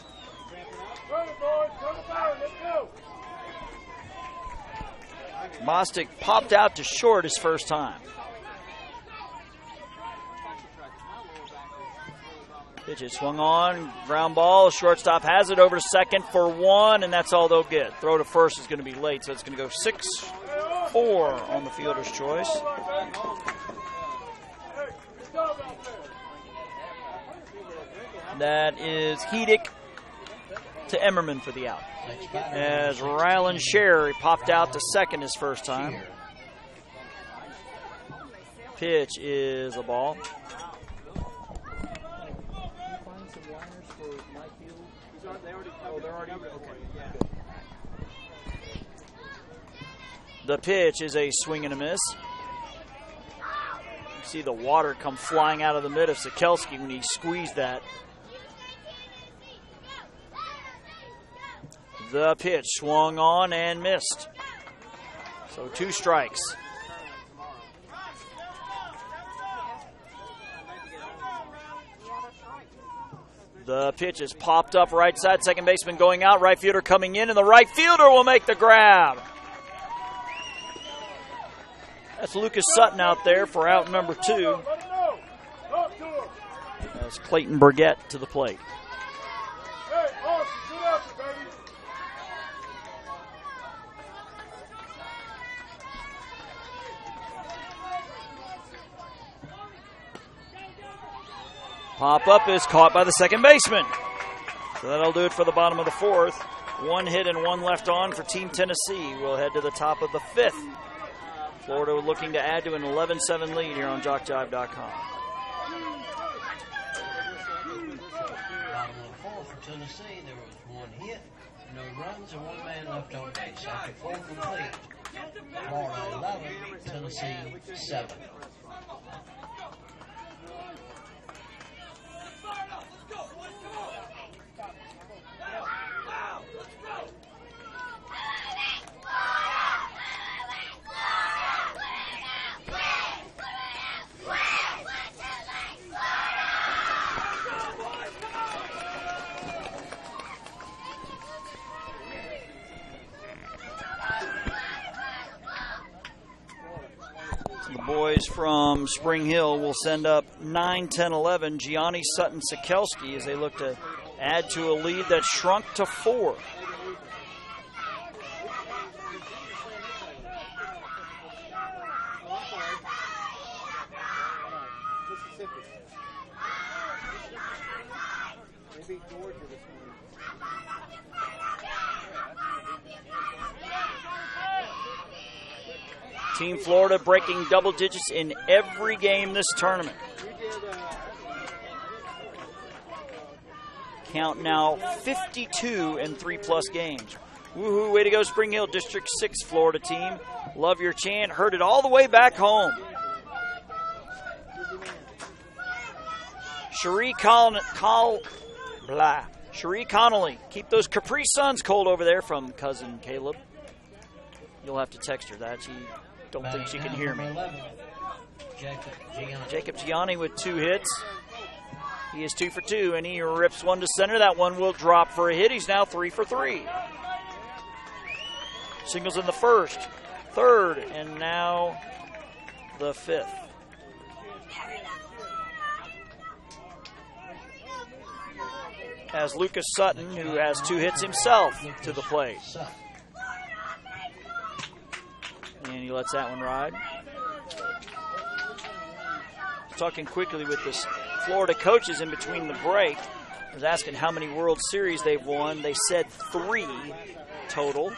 Bostic popped out to short his first time. Pitch is swung on, ground ball, shortstop has it over to second for 1, and that's all they'll get. Throw to first is going to be late, so it's going to go 6-4 on the fielder's choice. That is Hedick to Emmerman for the out. As Rylan Sherry popped out to second his first time. Pitch is a ball. The pitch is a swing and a miss. You see the water come flying out of the mid of Sikelski when he squeezed that. The pitch swung on and missed. So 2 strikes. The pitch is popped up right side. Second baseman going out. Right fielder coming in, and the right fielder will make the grab. That's Lucas Sutton out there for out number 2. As Clayton Burgett to the plate. Pop-up is caught by the second baseman. So that'll do it for the bottom of the 4th. 1 hit and 1 left on for Team Tennessee. We'll head to the top of the 5th. Florida looking to add to an 11-7 lead here on JockJive.com. Bottom of the 4th for Tennessee, there was 1 hit, no runs, and 1 man left on base. After 4 complete, Florida 11, Tennessee 7. Boys from Spring Hill will send up 9, 10, 11. Gianni, Sutton, Sikelski as they look to add to a lead that shrunk to 4. Team Florida breaking double digits in every game this tournament. Count now 52 in 3+ games. Woohoo, way to go Spring Hill, District 6 Florida team. Love your chant, heard it all the way back home. Cherie Connolly, keep those Capri Suns cold over there from cousin Caleb. You'll have to text her that. She don't think she can hear me. Jacob Gianni with 2 hits. He is 2 for 2, and he rips 1 to center. That one will drop for a hit. He's now 3 for 3. Singles in the 1st, 3rd, and now the 5th. As Lucas Sutton, who has 2 hits himself, to the plate. And he lets that one ride. Talking quickly with the Florida coaches in between the break. I was asking how many World Series they've won. They said 3 total.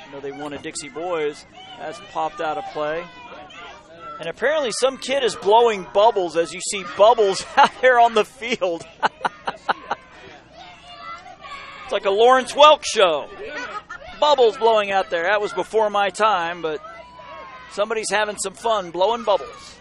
I know they won a Dixie Boys. That's popped out of play. And apparently some kid is blowing bubbles as you see bubbles out there on the field. It's like a Lawrence Welk show. Bubbles blowing out there. That was before my time, but somebody's having some fun blowing bubbles.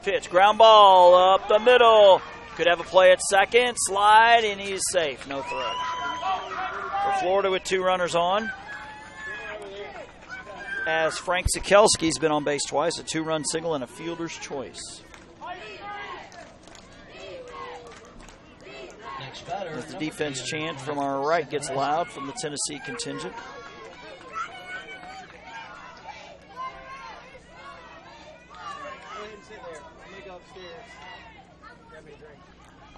pitch. Ground ball up the middle. Could have a play at second. Slide, and he's safe. No throw. For Florida with 2 runners on. As Frank Sikelski's been on base twice, a 2-run single and a fielder's choice. As the defense chant from our right gets loud from the Tennessee contingent.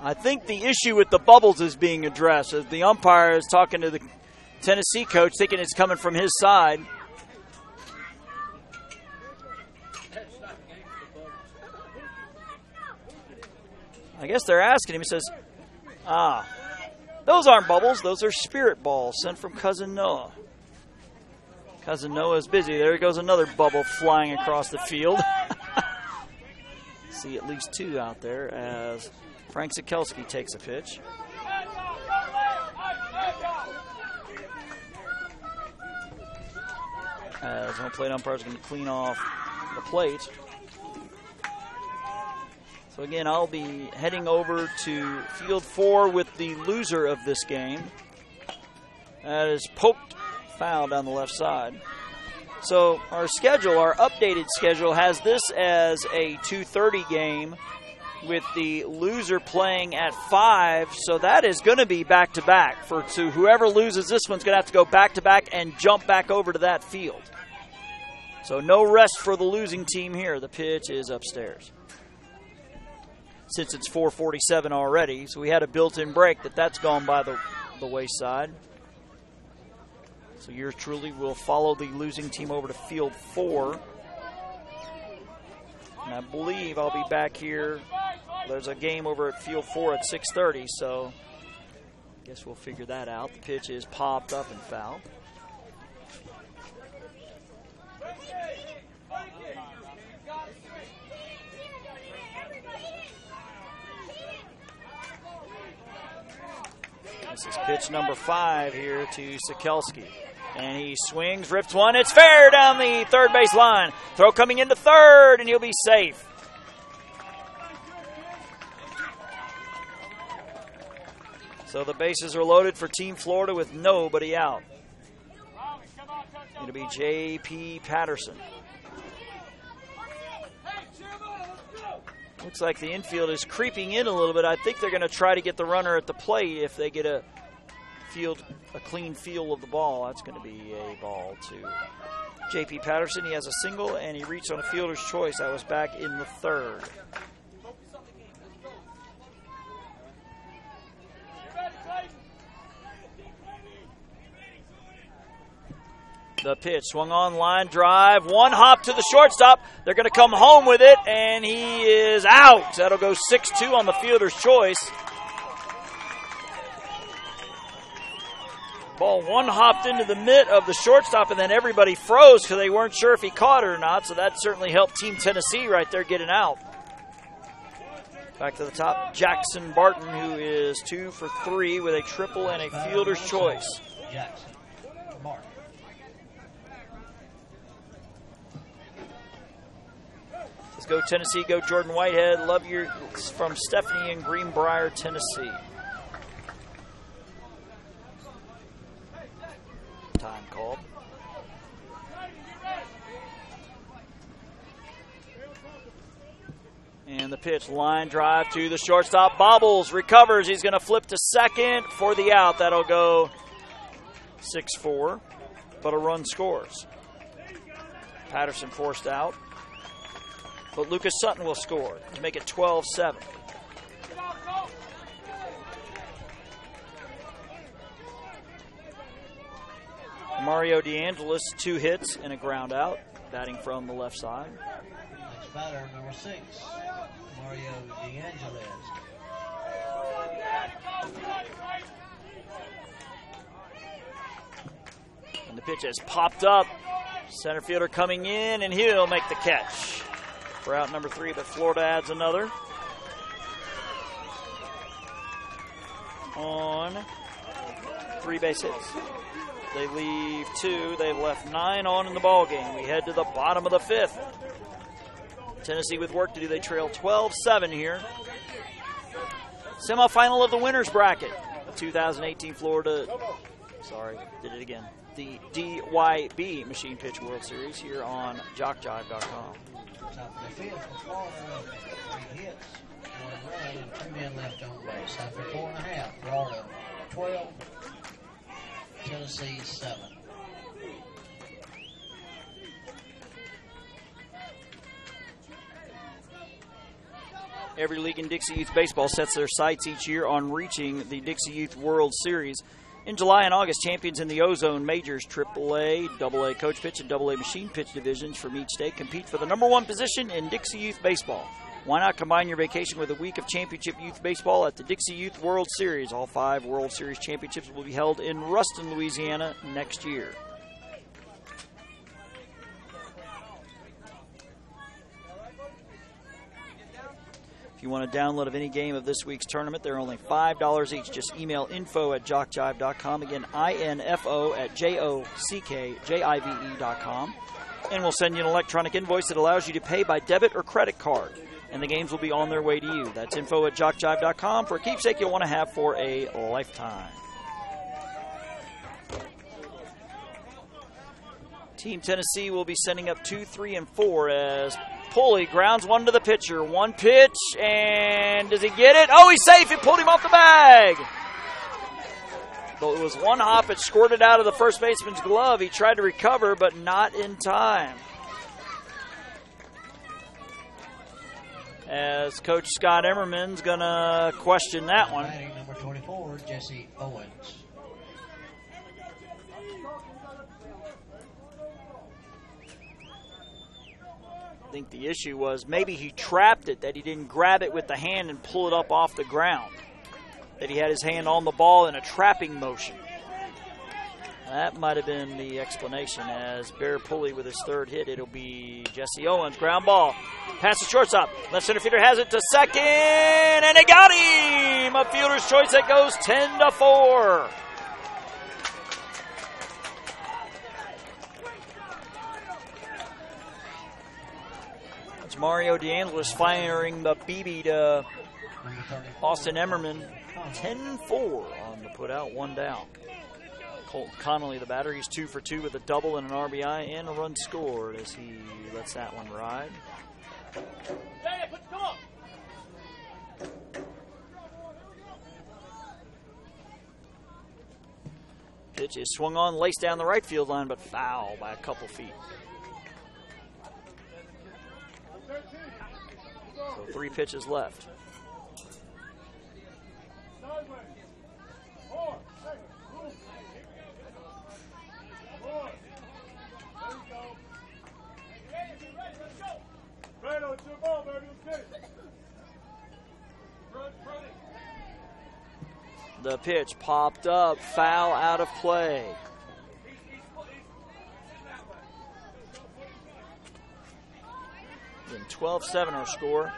I think the issue with the bubbles is being addressed as the umpire is talking to the Tennessee coach, thinking it's coming from his side. I guess they're asking him. He says, those aren't bubbles. Those are spirit balls sent from Cousin Noah. Cousin Noah's busy. There goes another bubble flying across the field. See at least 2 out there as Frank Sikelski takes a pitch. As home plate umpire is going to clean off the plate. So again, I'll be heading over to field 4 with the loser of this game. That is poked foul down the left side. So our schedule, our updated schedule, has this as a 2:30 game with the loser playing at 5. So that is going to be back-to-back. So whoever loses this one's going to have to go back-to-back and jump back over to that field. So no rest for the losing team here. The pitch is upstairs. Since it's 4:47 already, so we had a built-in break that's gone by the wayside. So yours truly will follow the losing team over to field 4. And I believe I'll be back here. There's a game over at field 4 at 6:30, so I guess we'll figure that out. The pitch is popped up and fouled. This is pitch number 5 here to Sikelski. And he swings, rips one. It's fair down the third base line. Throw coming into third, and he'll be safe. So the bases are loaded for Team Florida with nobody out. It'll be J.P. Patterson. Looks like the infield is creeping in a little bit. I think they're going to try to get the runner at the plate if they get a clean feel of the ball. That's going to be a ball to J.P. Patterson. He has a single, and he reached on a fielder's choice. That was back in the 3rd. The pitch swung on, line drive, 1 hop to the shortstop. They're going to come home with it, and he is out. That'll go 6-2 on the fielder's choice. Ball 1 hopped into the mitt of the shortstop, and then everybody froze because they weren't sure if he caught it or not. So that certainly helped Team Tennessee right there getting out. Back to the top, Jackson Barton, who is 2 for 3 with a triple and a fielder's choice. Jackson Barton. Let's go Tennessee, go Jordan Whitehead. Love you from Stephanie in Greenbrier, Tennessee. Time called. And the pitch, line drive to the shortstop. Bobbles, recovers. He's going to flip to second for the out. That'll go 6-4, but a run scores. Patterson forced out. But Lucas Sutton will score to make it 12-7. Mario DeAngelis, 2 hits and a ground out, batting from the left side. Next batter, number 6, Mario DeAngelis. And the pitch has popped up. Center fielder coming in, and he'll make the catch. For out number 3, but Florida adds another. On 3 base hits. They leave 2. They've left 9 on in the ball game. We head to the bottom of the 5th. Tennessee with work to do. They trail 12-7 here. Semifinal of the winners bracket. 2018 Florida, the DYB Machine Pitch World Series here on JockJive.com. Top of the field for Florida. 3 hits, 1 run, and 2 men left on base. After 4.5, Florida 12, Tennessee 7. Every league in Dixie Youth Baseball sets their sights each year on reaching the Dixie Youth World Series. In July and August, champions in the Ozone Majors, AAA, AA Coach Pitch, and AA Machine Pitch divisions from each state compete for the #1 position in Dixie Youth Baseball. Why not combine your vacation with a week of championship youth baseball at the Dixie Youth World Series? All 5 World Series championships will be held in Ruston, Louisiana next year. If you want a download of any game of this week's tournament, they're only $5 each. Just email info@jockjive.com. Again, info@jockjive.com. And we'll send you an electronic invoice that allows you to pay by debit or credit card. And the games will be on their way to you. That's info@jockjive.com for a keepsake you'll want to have for a lifetime. Team Tennessee will be sending up 2, 3, and 4 as Pulley grounds one to the pitcher. 1 pitch, and does he get it? Oh, he's safe. He pulled him off the bag. But it was 1 hop. It squirted out of the first baseman's glove. He tried to recover, but not in time. As Coach Scott Emmerman's going to question that one. Batting number 24, Jesse Owens. I think the issue was maybe he trapped it, that he didn't grab it with the hand and pull it up off the ground. That he had his hand on the ball in a trapping motion. That might have been the explanation as Bear Pulley with his 3rd hit. It'll be Jesse Owens. Ground ball. Pass to shortstop. Left center fielder has it to second, and they got him! A fielder's choice that goes 10-4. It's Mario DeAngelis firing the BB to Austin Emmerman. 10-4 on the putout, 1 down. Colton Connolly, the batter, he's 2 for 2 with a double and an RBI and a run scored as he lets that one ride. Pitch is swung on, laced down the right field line, but foul by a couple feet. So 3 pitches left. The pitch popped up, foul out of play. Then 12-7 our score.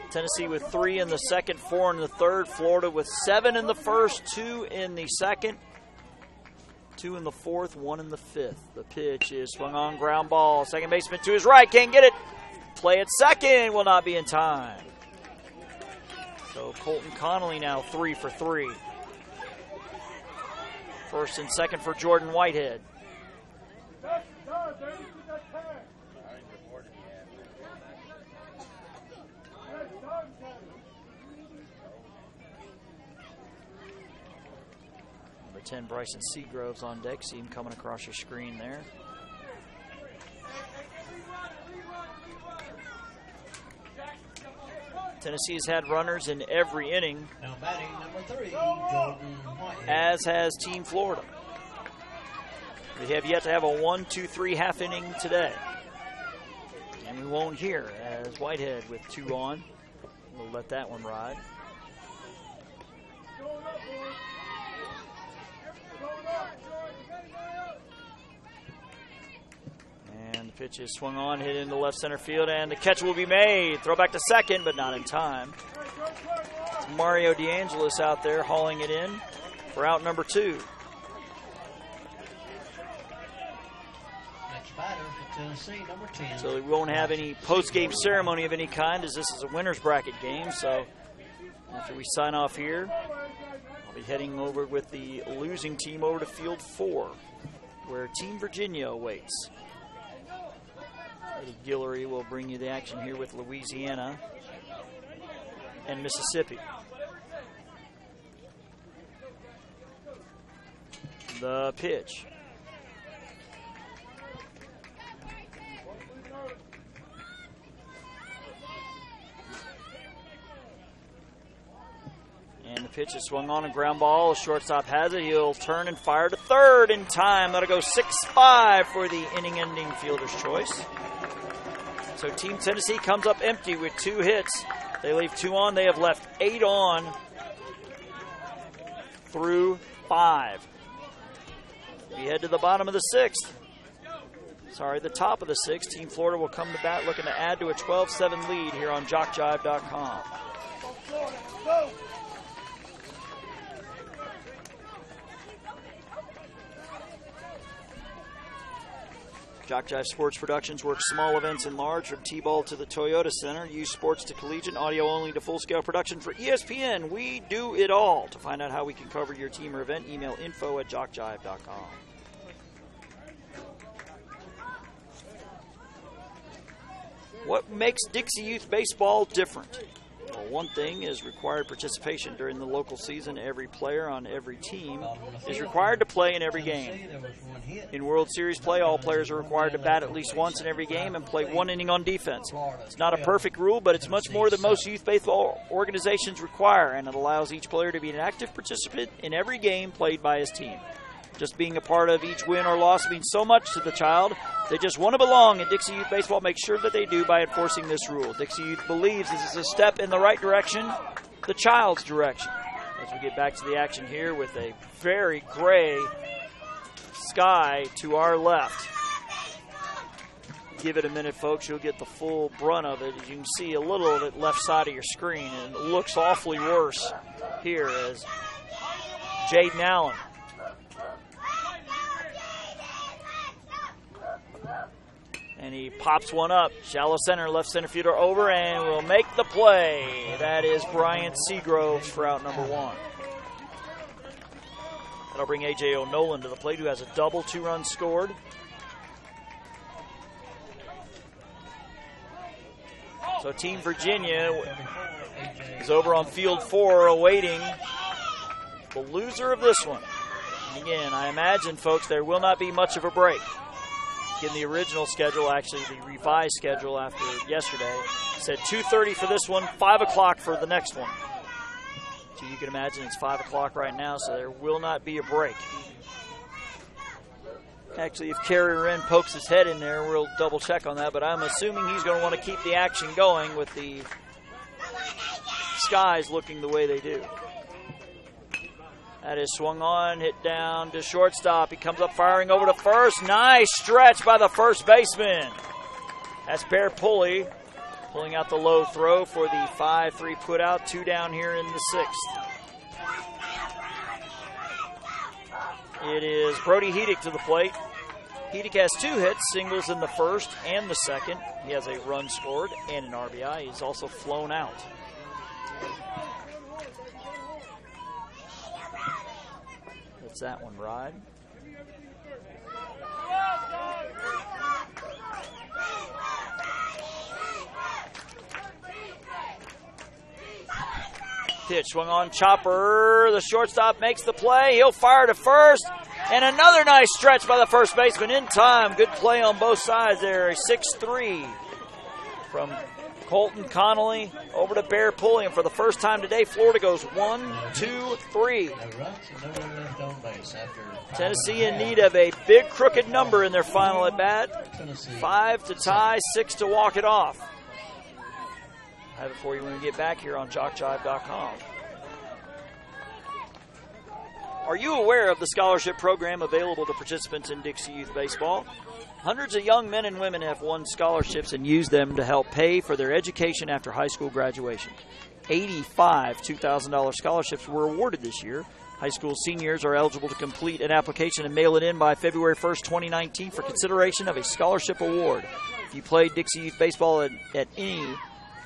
Tennessee with 3 in the second, 4 in the third. Florida with 7 in the first, 2 in the second, 2 in the fourth, 1 in the fifth. The pitch is swung on, ground ball. Second baseman to his right, can't get it. Play at second, will not be in time. So Colton Connolly now 3 for 3. First and second for Jordan Whitehead. Number 10, Bryson Seagrove's on deck. See him coming across your screen there. Tennessee has had runners in every inning. Now batting number 3, Jordan Whitehead. As has Team Florida. We have yet to have a 1-2-3 half inning today. And we won't hear as Whitehead with 2 on. We'll let that one ride. And the pitch is swung on, hit into left center field, and the catch will be made. Throw back to second, but not in time. It's Mario DeAngelis out there hauling it in for out number 2. Next batter for Tennessee, number 10. So we won't have any post-game ceremony of any kind, as this is a winner's bracket game. So after we sign off here, I'll be heading over with the losing team over to Field 4, where Team Virginia awaits. Eddie Guillory will bring you the action here with Louisiana and Mississippi. The pitch. And the pitch is swung on, a ground ball. The shortstop has it. He'll turn and fire to third in time. That'll go 6-5 for the inning-ending fielder's choice. So Team Tennessee comes up empty with 2 hits. They leave 2 on. They have left 8 on through 5. We head to the bottom of the 6th. Sorry, the top of the 6th. Team Florida will come to bat looking to add to a 12-7 lead here on JockJive.com. JockJive Sports Productions works small events and large, from T-ball to the Toyota Center. Use sports to collegiate, audio only to full-scale production. For ESPN, we do it all. To find out how we can cover your team or event, email info@jockjive.com. What makes Dixie Youth Baseball different? Well, one thing is required participation during the local season. Every player on every team is required to play in every game. In World Series play, all players are required to bat at least once in every game and play 1 inning on defense. It's not a perfect rule, but it's much more than most youth baseball organizations require, and it allows each player to be an active participant in every game played by his team. Just being a part of each win or loss means so much to the child. They just want to belong, and Dixie Youth Baseball makes sure that they do by enforcing this rule. Dixie Youth believes this is a step in the right direction, the child's direction. As we get back to the action here with a very gray sky to our left. Give it a minute, folks. You'll get the full brunt of it. As you can see a little of it left side of your screen, and it looks awfully worse here as Jaden Allen and he pops one up. Shallow center, left center fielder over, and will make the play. That is Bryant Seagroves for out number 1. That'll bring A.J. O'Nolan to the plate, who has a double, 2 runs scored. So Team Virginia is over on Field 4 awaiting the loser of this one. And again, I imagine, folks, there will not be much of a break. In the original schedule, actually the revised schedule after yesterday, said 2:30 for this one, 5 o'clock for the next one. So you can imagine it's 5 o'clock right now, so there will not be a break. Actually, if Kerry Wren pokes his head in there, we'll double check on that, but I'm assuming he's going to want to keep the action going with the skies looking the way they do. That is swung on, hit down to shortstop. He comes up firing over to first. Nice stretch by the first baseman. That's Bear Pulley pulling out the low throw for the 5-3 put out. 2 down here in the 6th. It is Brody Hedick to the plate. Hedick has 2 hits, singles in the first and the second. He has a run scored and an RBI. He's also flown out. Let's that one ride. Pitch swung on, chopper. The shortstop makes the play. He'll fire to first. And another nice stretch by the first baseman in time. Good play on both sides there. A 6-3 from Colton Connolly over to Bear Pulley. And for the first time today, Florida goes 1, 2, 3. Tennessee in need of a big crooked number in their final at bat. 5 to tie, 6 to walk it off. I have it for you when we get back here on JockJive.com. Are you aware of the scholarship program available to participants in Dixie Youth Baseball? Hundreds of young men and women have won scholarships and used them to help pay for their education after high school graduation. 85 $2,000 scholarships were awarded this year. High school seniors are eligible to complete an application and mail it in by February 1st, 2019 for consideration of a scholarship award. If you played Dixie Youth Baseball at any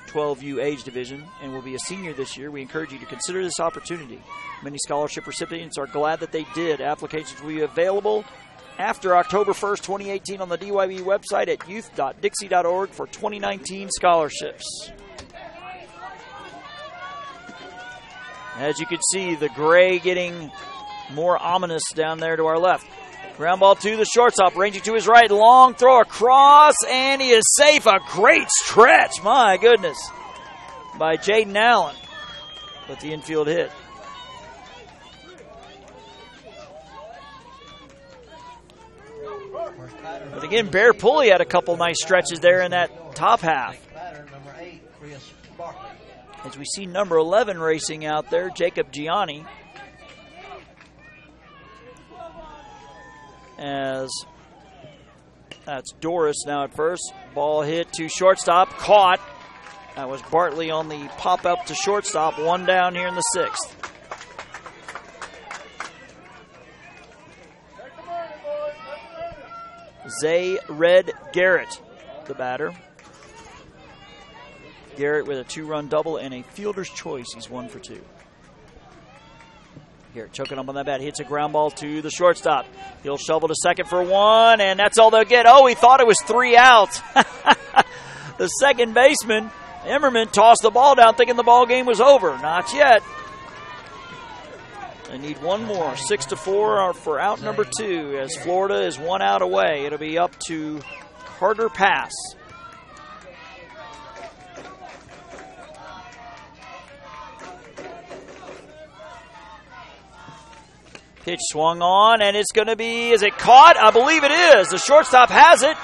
12U age division and will be a senior this year, we encourage you to consider this opportunity. Many scholarship recipients are glad that they did. Applications will be available after October 1st, 2018 on the DYB website at youth.dixie.org for 2019 scholarships. As you can see, the gray getting more ominous down there to our left. Ground ball to the shortstop, ranging to his right. Long throw across, and he is safe. A great stretch, my goodness, by Jaden Allen. But the infield hit. But again, Bear Pulley had a couple nice stretches there in that top half. As we see number 11 racing out there, Jacob Gianni. As that's Doris now at first. Ball hit to shortstop, caught. That was Bartley on the pop-up to shortstop. One down here in the 6th. Zay Red Garrett, the batter. Garrett with a 2-run double and a fielder's choice. He's 1 for 2. Garrett choking up on that bat. Hits a ground ball to the shortstop. He'll shovel to second for 1, and that's all they'll get. Oh, he thought it was 3 outs. The second baseman, Emmerman, tossed the ball down thinking the ball game was over. Not yet. They need one more. 6-4 for out number 2 as Florida is 1 out away. It'll be up to Carter Pass. Pitch swung on, and it's going to be, is it caught? I believe it is. The shortstop has it,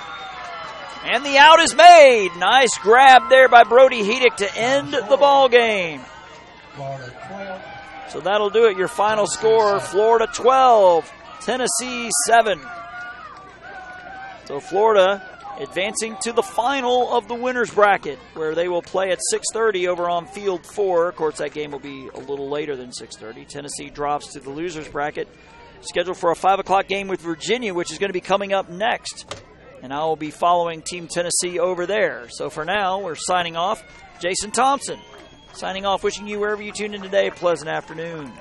and the out is made. Nice grab there by Brody Hedick to end the ball game. So that'll do it. Your final score, Florida 12, Tennessee 7. So Florida advancing to the final of the winner's bracket, where they will play at 6:30 over on Field 4. Of course, that game will be a little later than 6:30. Tennessee drops to the loser's bracket, scheduled for a 5 o'clock game with Virginia, which is going to be coming up next. And I will be following Team Tennessee over there. So for now, we're signing off. Jason Thompson signing off, wishing you wherever you tune in today a pleasant afternoon.